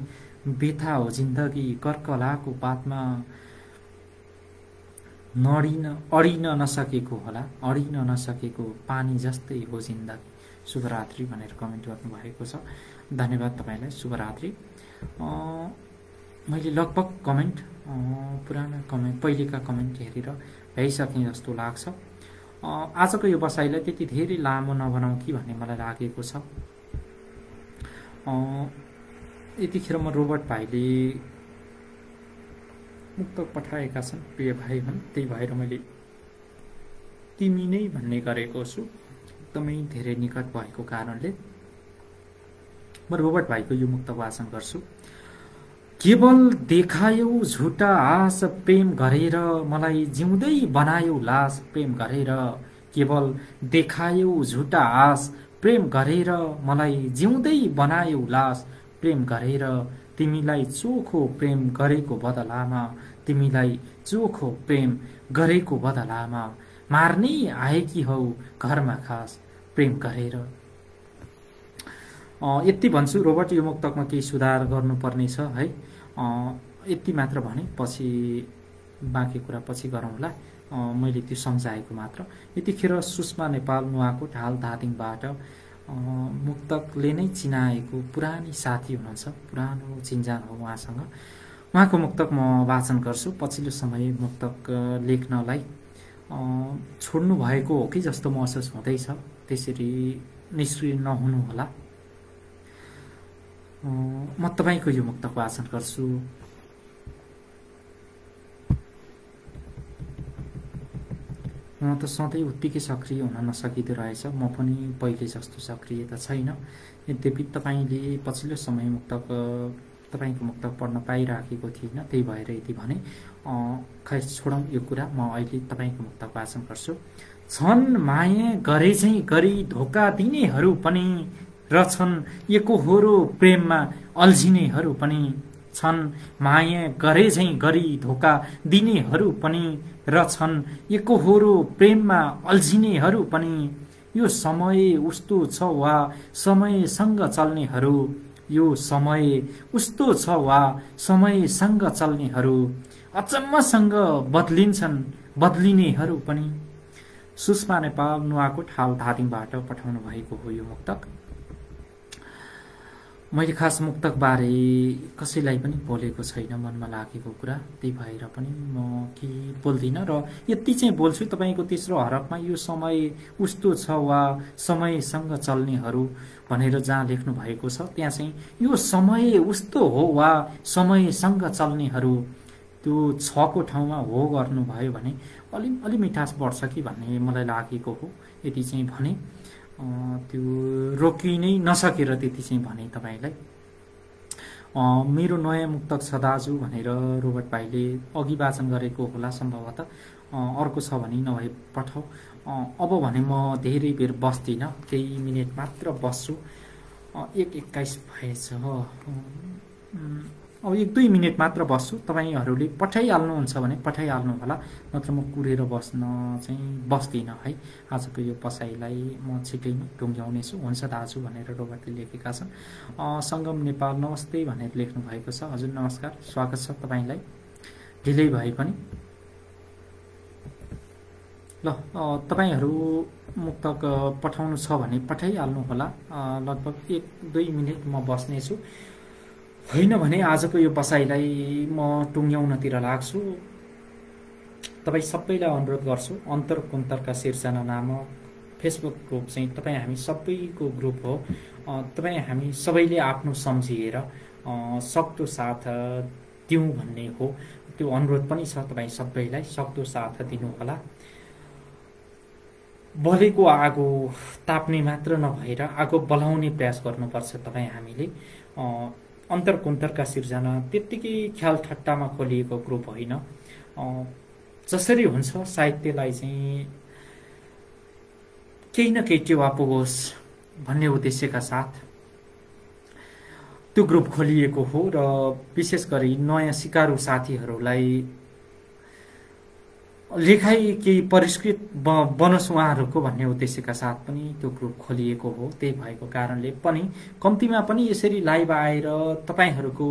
व्यथा हो जिन्दगी, कर्कलाको पातमा अडिन नसकेको होला, अडिन नसकेको पानी जस्तै हो जिन्दगी। शुभरात्रि भनेर कमेन्ट गर्नुभएको छ। धन्यवाद तपाईँलाई, शुभरात्रि। मैले लगभग कमेन्ट पुराना कमेन्ट पहिलेका कमेन्ट हेरेर भ्याइसकेँ जस्तो लाग्छ। आजको यो बसाइलाई त्यति धेरै लामो नबनाऊ कि भन्ने मलाई लागेको छ। यतिखेर म रोबर्ट भाइले मुक्तक पठाएका छन्, प्रिय भाइ हुन्, त्यही भएर मैले तिमी नै भन्ने गरेको छु। एकदमै धेरै निकट भएको कारणले म रोबर्ट भाइको यो मुक्तक वाचन गर्छु। केवल देखायौ झुटा आश प्रेम गरेर, मलाई जिउँदै बनायौ लास प्रेम गरेर। केवल देखायौ झुटा आश प्रेम गरेर, मलाई जिउँदै बनायौ लास प्रेम गरेर। तिमीलाई चोखो प्रेम गरेको बदलामा, तिमीलाई चोखो प्रेम गरेको बदलामा, मार्नै आएकी हौ घरमा खास प्रेम गरेर। यति भन्छु। रोबर्ट, यो मुक्तकमा केही सुधार गर्नुपर्ने छ है। यति मात्र भने, पछि बाँकी कुरा पछि गरौँला। मैले त्यो सम्झाएको मात्र। यतिखेर सुषमा नेपाल, नुवाकोट, हाल धादिङबाट मुक्तकले नै चिनाएको पुरानी साथी हुनुहुन्छ, पुरानो चिन्जान हो उहाँसँग। उहाँको मुक्तक म वाचन गर्छु। पछिल्लो समय मुक्तक लेख्नलाई छोड्नु भएको हो कि जस्तो महसुस हुँदैछ। त्यसरी निष्क्रिय नहुनुहोला। म तपाईँको यो मुक्तक वाचन गर्छु। म त सधैँ उत्तिकै सक्रिय हुन नसकिँदो रहेछ। म पनि पहिले जस्तो सक्रिय त छैन। यद्यपि तपाईँले पछिल्लो समय तपाईँको मुक्तक पढ्न पाइराखेको थिइनँ, त्यही भएर यति भने। खै छोडौँ यो कुरा। म अहिले तपाईँको मुक्तक वाचन गर्छु। छन् माया गरे चाहिँ गरी धोका दिनेहरू पनि, र छन् एकहोरो प्रेममा अल्झिनेहरू पनि। छन् माया गरे चाहिँ गरी धोका दिनेहरू पनि, र छन् एकहोरो प्रेममा अल्झिनेहरू पनि। यो समय उस्तो छ वा समयसँग चल्नेहरू, यो समय उस्तो छ वा समयसँग चल्नेहरू। अचम्मसँग बदलिन्छन् बदलिनेहरू पनि। सुषमा नेपाल, नुवाकोट, हाल धादिङबाट पठाउनु भएको हो यो मुक्तक। मैले खास मुक्तकबारे कसैलाई पनि बोलेको छैन, मनमा लागेको कुरा। त्यही भएर पनि म केही बोल्दिनँ र यति चाहिँ बोल्छु। तपाईँको तेस्रो हरफमा यो समय उस्तो छ वा समयसँग चल्नेहरू भनेर जहाँ लेख्नु भएको छ, त्यहाँ चाहिँ यो समय उस्तो हो वा समयसँग चल्नेहरू, त्यो छको ठाउँमा हो गर्नुभयो भने अलि मिठास बढ्छ कि भन्ने मलाई लागेको हो। यति चाहिँ भने त्यो रोकि नै नसकेर त्यति चाहिँ भने तपाईँलाई। मेरो नयाँ मुक्तक छ दाजु भनेर रोबर्ट भाइले अघि वाचन गरेको होला सम्भवतः। अर्को छ भने नभए पठाऊ। अब भने म धेरै बेर बस्दिनँ, केही मिनट मात्र बस्छु। 1:21 भएछ। अब 1-2 मिनट मात्र बस्छु। तपाईँहरूले पठाइहाल्नुहुन्छ भने पठाइहाल्नु होला, नत्र म कुरेर बस्न चाहिँ बस्दिनँ है। आजको यो बसाइलाई म छिटै नै टुङ्ग्याउनेछु। हुन्छ दाजु भनेर रोबर्टले लेखेका छन्। सङ्गम नेपाल नमस्ते भनेर लेख्नु भएको छ। हजुर नमस्कार, स्वागत छ तपाईँलाई, ढिलै भए पनि। ल, तपाईँहरू मुक्तक पठाउनु छ भने पठाइहाल्नु होला। लगभग 1-2 मिनट म बस्नेछु। होइन भने आजको यो बसाइलाई म टुङ्ग्याउनतिर लाग्छु। तपाईँ सबैलाई अनुरोध गर्छु, अन्तर कुन्तरका सिर्जना नामक फेसबुक ग्रुप चाहिँ तपाईँ हामी सबैको ग्रुप हो। तपाईँ हामी सबैले आफ्नो सम्झिएर सक्दो साथ दिउँ भन्ने हो। त्यो अनुरोध पनि छ तपाईँ सबैलाई, सक्दो साथ दिनुहोला। बलेको आगो ताप्ने मात्र नभएर आगो बलाउने प्रयास गर्नुपर्छ तपाईँ हामीले। अन्तर कुन्तरका सिर्जना त्यत्तिकै ख्याल ठट्टामा खोलिएको ग्रुप होइन। जसरी हुन्छ साहित्यलाई चाहिँ केही न केही टेवा पुगोस् भन्ने उद्देश्यका साथ त्यो ग्रुप खोलिएको हो। र विशेष गरी नयाँ सिकारु साथीहरूलाई लेखाइ केही परिष्कृत बनोस् उहाँहरूको भन्ने उद्देश्यका साथ पनि त्यो ग्रुप खोलिएको हो। त्यही भएको कारणले पनि कम्तीमा पनि यसरी लाइभ आएर तपाईँहरूको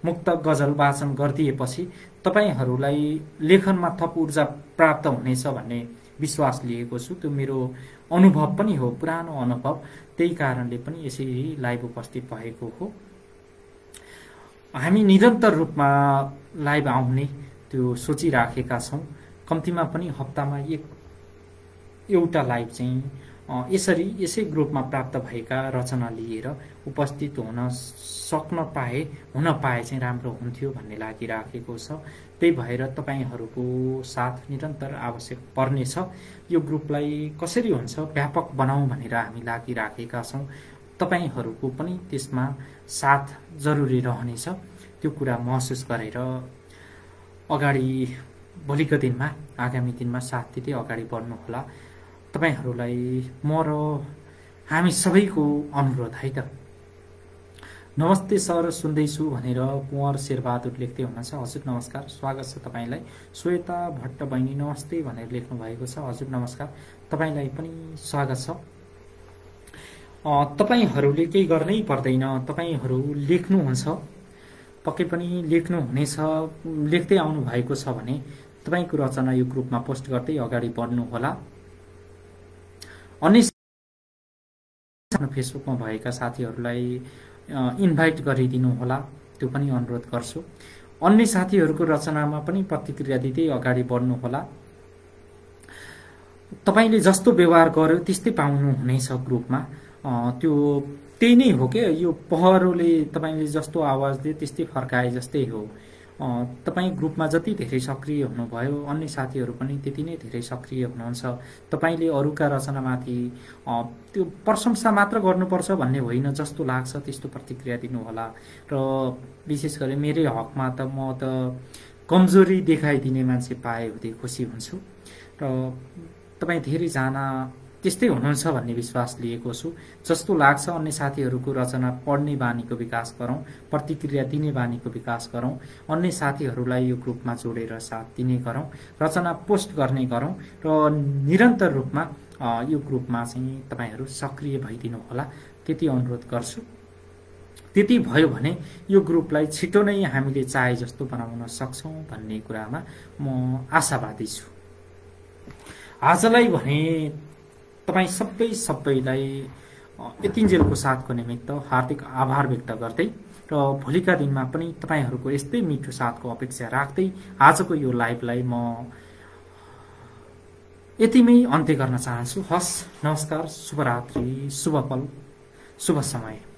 मुक्त गजल वाचन गरिदिएपछि तपाईँहरूलाई लेखनमा थप ऊर्जा प्राप्त हुनेछ भन्ने विश्वास लिएको छु। त्यो मेरो अनुभव पनि हो, पुरानो अनुभव। त्यही कारणले पनि यसरी लाइभ उपस्थित भएको हो। हामी निरन्तर रूपमा लाइभ आउने त्यो सोचिराखेका छौँ। कम्तीमा पनि हप्तामा एउटा लाइभ चाहिँ यसै ग्रुपमा प्राप्त भएका रचना लिएर उपस्थित हुन पाए चाहिँ राम्रो हुन्थ्यो भन्ने लागिराखेको छ। त्यही भएर तपाईँहरूको साथ निरन्तर आवश्यक पर्नेछ। यो ग्रुपलाई कसरी हुन्छ व्यापक बनाउँ भनेर हामी लागिराखेका छौँ। तपाईँहरूको पनि त्यसमा साथ जरुरी रहनेछ। त्यो कुरा महसुस गरेर अगाडि भोलिको दिनमा, आगामी दिनमा साथ दिँदै अगाडि बढ्नुहोला। तपाईँहरूलाई म र हामी सबैको अनुरोध है त। नमस्ते सर, सुन्दैछु भनेर कुँवर शेरबहादुर लेख्दै हुनुहुन्छ। हजुर नमस्कार, स्वागत छ तपाईँलाई। श्वेता भट्ट बहिनी नमस्ते भनेर लेख्नु भएको छ। हजुर नमस्कार, तपाईँलाई पनि स्वागत छ। तपाईँहरूले केही गर्नै पर्दैन, तपाईँहरू लेख्नुहुन्छ, पक्कै पनि लेख्नुहुनेछ। लेख्दै आउनु भएको छ भने तपाईँको रचना यो ग्रुपमा पोस्ट गर्दै अगाडि बढ्नुहोला। अन्य फेसबुकमा भएका साथीहरूलाई इन्भाइट गरिदिनु होला, त्यो पनि अनुरोध गर्छु। अन्य साथीहरूको रचनामा पनि प्रतिक्रिया दिँदै अगाडि बढ्नुहोला। तपाईले जस्तो व्यवहार गर्यो त्यस्तै पाउनु हुनेछ ग्रुपमा। त्यो त्यही नै हो के, यो पहरोले तपाईले जस्तो आवाज दिए त्यस्तै फर्काए जस्तै हो। तपाईँ ग्रुपमा जति धेरै सक्रिय हुनुभयो अन्य साथीहरू पनि त्यति नै धेरै सक्रिय हुनुहुन्छ। तपाईले अरूका रचनामाथि त्यो प्रशंसा मात्र गर्नुपर्छ भन्ने होइन, जस्तो लाग्छ त्यस्तो प्रतिक्रिया दिनुहोला। र विशेष गरी मेरै हकमा त म त कमजोरी देखाइदिने मान्छे पाए हुँदै खुसी हुन्छु। र तपाईँ धेरैजना त्यस्तै हुनुहुन्छ भन्ने विश्वास लिएको छु। जस्तो लाग्छ अन्य साथीहरूको रचना पढ्ने बानीको विकास गरौँ, प्रतिक्रिया दिने बानीको विकास गरौँ, अन्य साथीहरूलाई यो ग्रुपमा जोडेर साथ दिने गरौँ, रचना पोस्ट गर्ने गरौँ र निरन्तर रूपमा यो ग्रुपमा चाहिँ तपाईहरू सक्रिय भइदिनु होला, त्यति अनुरोध गर्छु। त्यति भयो भने यो ग्रुपलाई छिटो नै हामीले चाहे जस्तो बनाउन सक्छौँ भन्ने कुरामा म आशावादी छु। आजलाई भने तपाईँ सबैलाई यतिन्जेलको साथको निमित्त हार्दिक आभार व्यक्त गर्दै र भोलिका दिनमा पनि तपाईहरूको यस्तै मिठो साथको अपेक्षा राख्दै आजको यो लाइभलाई म यतिमै अन्त्य गर्न चाहन्छु। हस्, नमस्कार, शुभरात्रि, शुभ पल, शुभ समय।